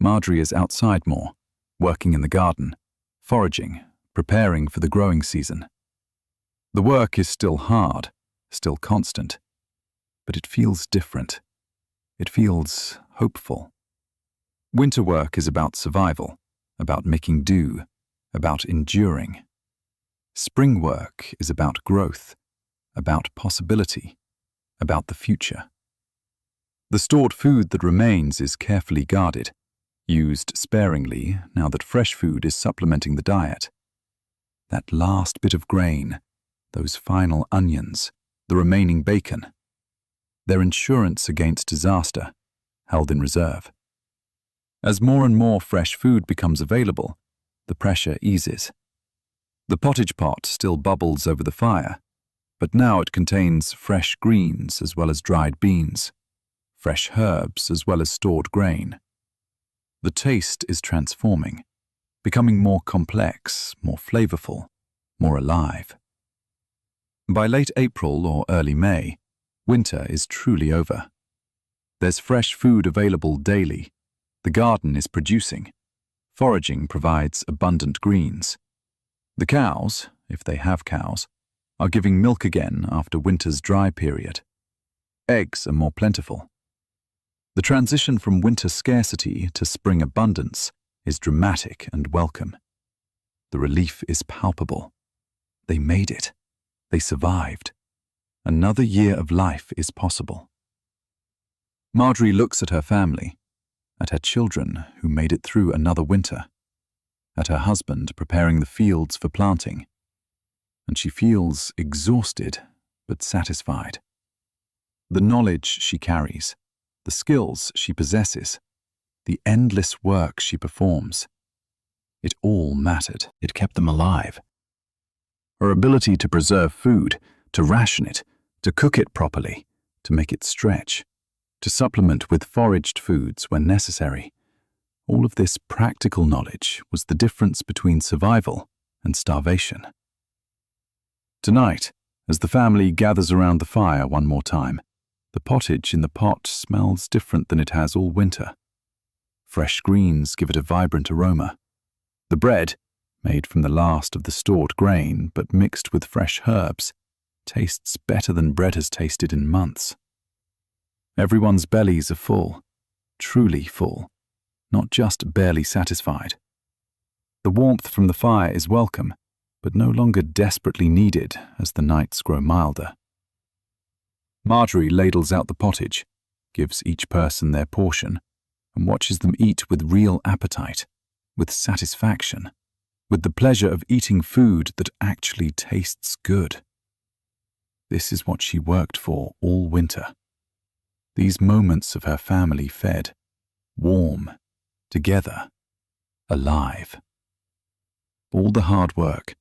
Margery is outside more, working in the garden, foraging, preparing for the growing season. The work is still hard, still constant, but it feels different. It feels hopeful. Winter work is about survival, about making do, about enduring. Spring work is about growth, about possibility, about the future. The stored food that remains is carefully guarded, used sparingly now that fresh food is supplementing the diet. That last bit of grain, those final onions, the remaining bacon, their insurance against disaster, held in reserve. As more and more fresh food becomes available, the pressure eases. The pottage pot still bubbles over the fire, but now it contains fresh greens as well as dried beans, fresh herbs as well as stored grain. The taste is transforming, becoming more complex, more flavorful, more alive. By late April or early May, winter is truly over. There's fresh food available daily. The garden is producing. Foraging provides abundant greens. The cows, if they have cows, are giving milk again after winter's dry period. Eggs are more plentiful. The transition from winter scarcity to spring abundance is dramatic and welcome. The relief is palpable. They made it. They survived. Another year of life is possible. Margery looks at her family, at her children who made it through another winter, at her husband preparing the fields for planting, and she feels exhausted but satisfied. The knowledge she carries, the skills she possesses, the endless work she performs, it all mattered. It kept them alive. Her ability to preserve food, to ration it, to cook it properly, to make it stretch, to supplement with foraged foods when necessary. All of this practical knowledge was the difference between survival and starvation. Tonight, as the family gathers around the fire one more time, the pottage in the pot smells different than it has all winter. Fresh greens give it a vibrant aroma. The bread, made from the last of the stored grain but mixed with fresh herbs, tastes better than bread has tasted in months. Everyone's bellies are full, truly full, not just barely satisfied. The warmth from the fire is welcome, but no longer desperately needed as the nights grow milder. Margery ladles out the pottage, gives each person their portion, and watches them eat with real appetite, with satisfaction, with the pleasure of eating food that actually tastes good. This is what she worked for all winter. These moments of her family fed, warm, together, alive. All the hard work,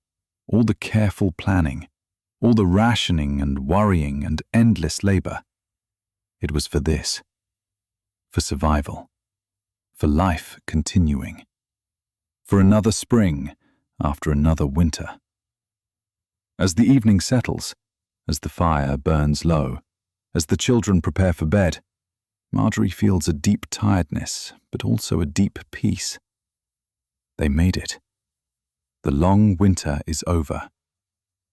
all the careful planning, all the rationing and worrying and endless labor, it was for this, for survival, for life continuing, for another spring after another winter. As the evening settles, as the fire burns low, as the children prepare for bed, Margery feels a deep tiredness, but also a deep peace. They made it. The long winter is over.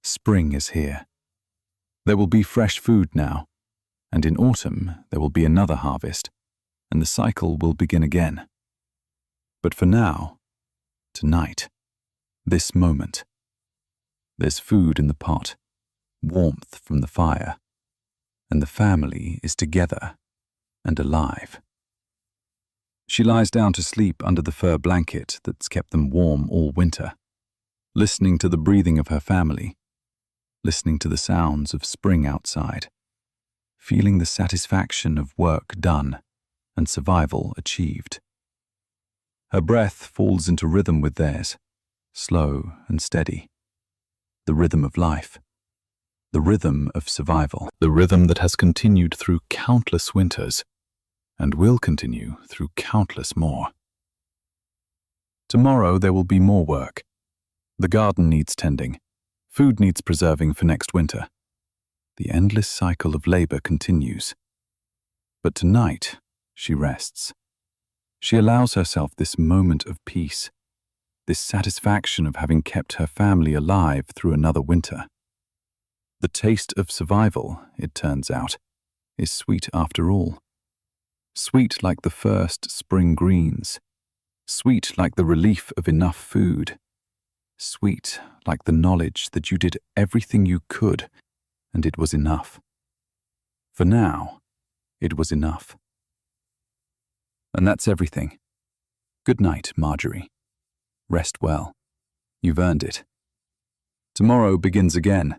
Spring is here. There will be fresh food now, and in autumn there will be another harvest, and the cycle will begin again. But for now, tonight, this moment, there's food in the pot, warmth from the fire, and the family is together and alive. She lies down to sleep under the fur blanket that's kept them warm all winter, listening to the breathing of her family, listening to the sounds of spring outside, feeling the satisfaction of work done and survival achieved. Her breath falls into rhythm with theirs, slow and steady, the rhythm of life. The rhythm of survival, the rhythm that has continued through countless winters and will continue through countless more. Tomorrow there will be more work. The garden needs tending. Food needs preserving for next winter. The endless cycle of labor continues. But tonight, she rests. She allows herself this moment of peace, this satisfaction of having kept her family alive through another winter. The taste of survival, it turns out, is sweet after all. Sweet like the first spring greens. Sweet like the relief of enough food. Sweet like the knowledge that you did everything you could and it was enough. For now, it was enough. And that's everything. Good night, Margery. Rest well. You've earned it. Tomorrow begins again.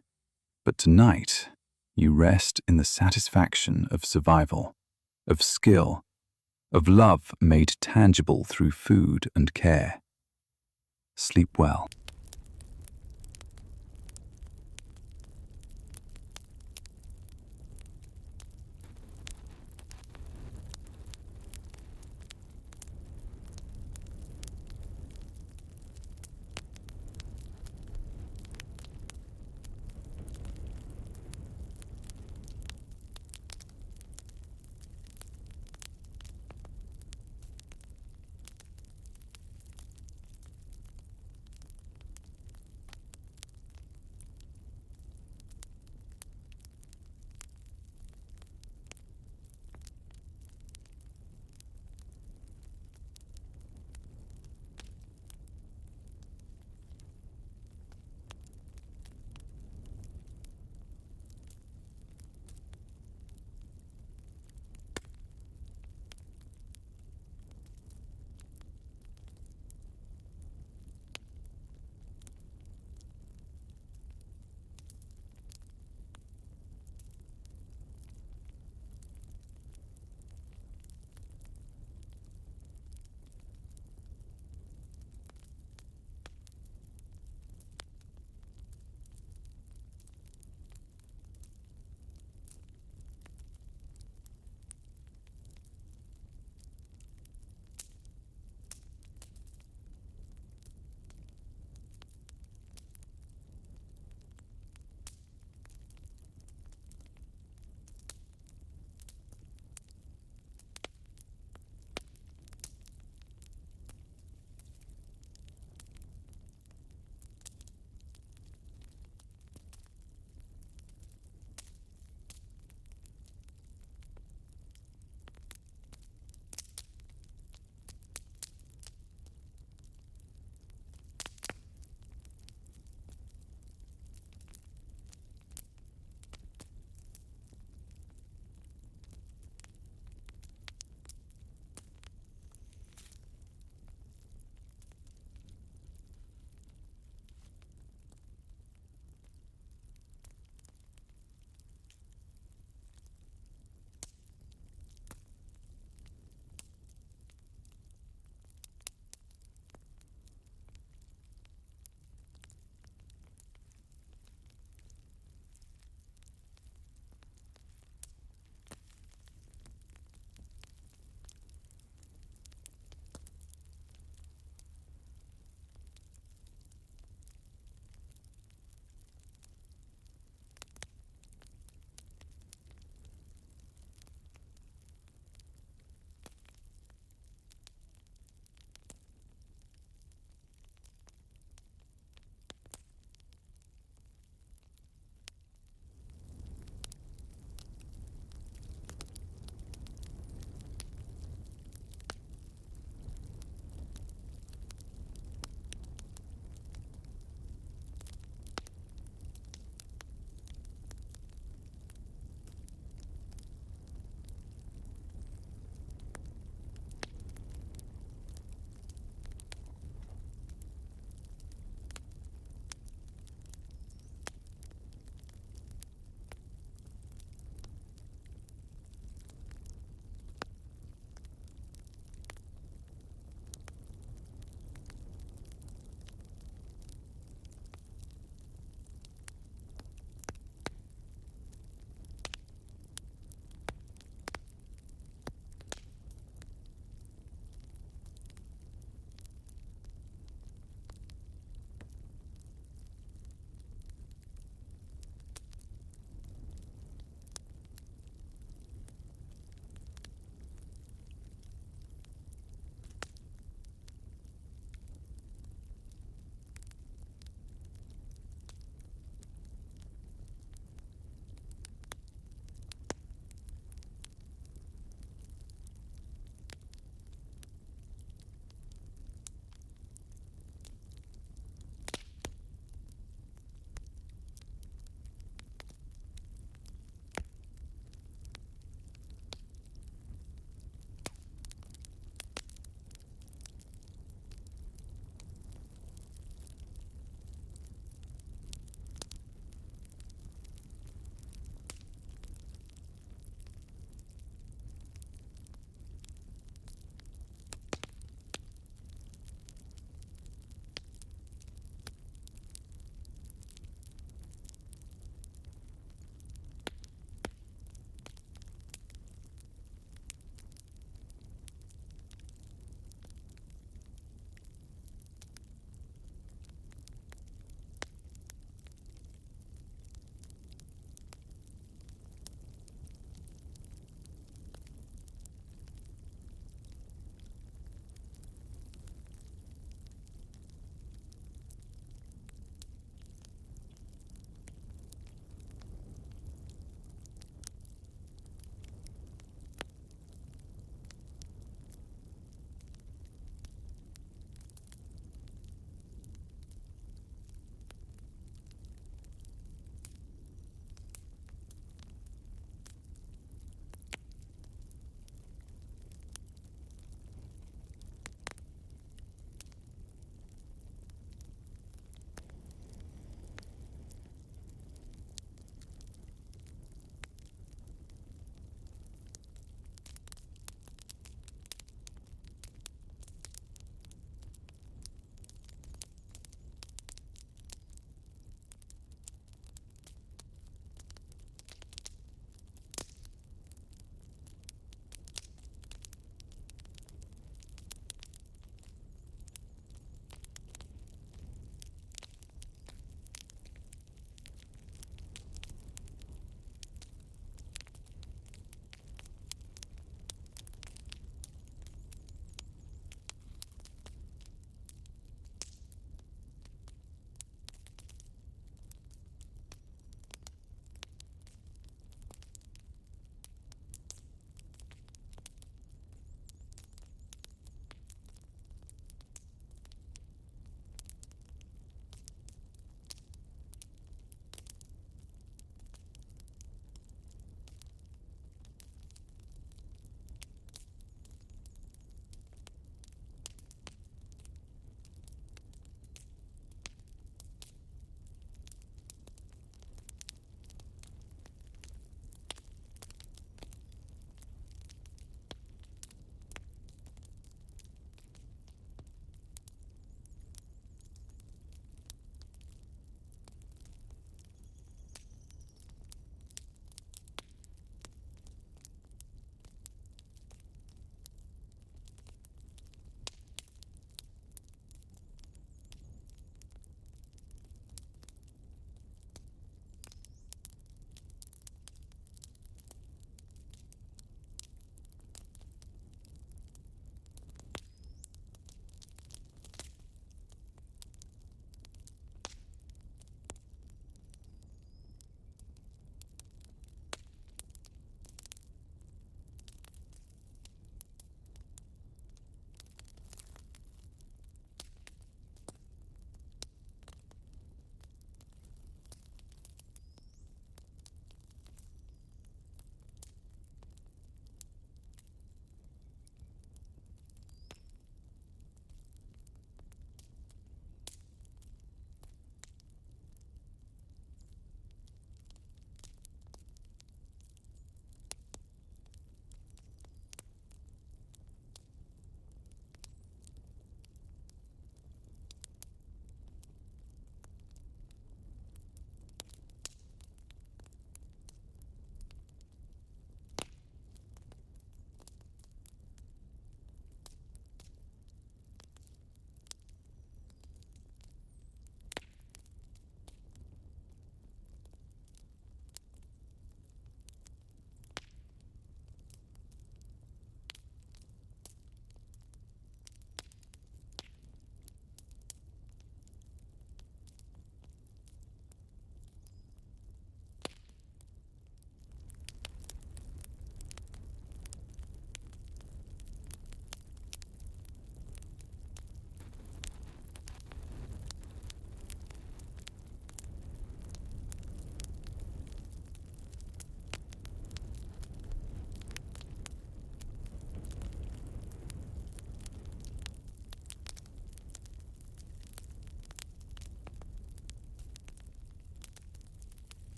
But tonight, you rest in the satisfaction of survival, of skill, of love made tangible through food and care. Sleep well.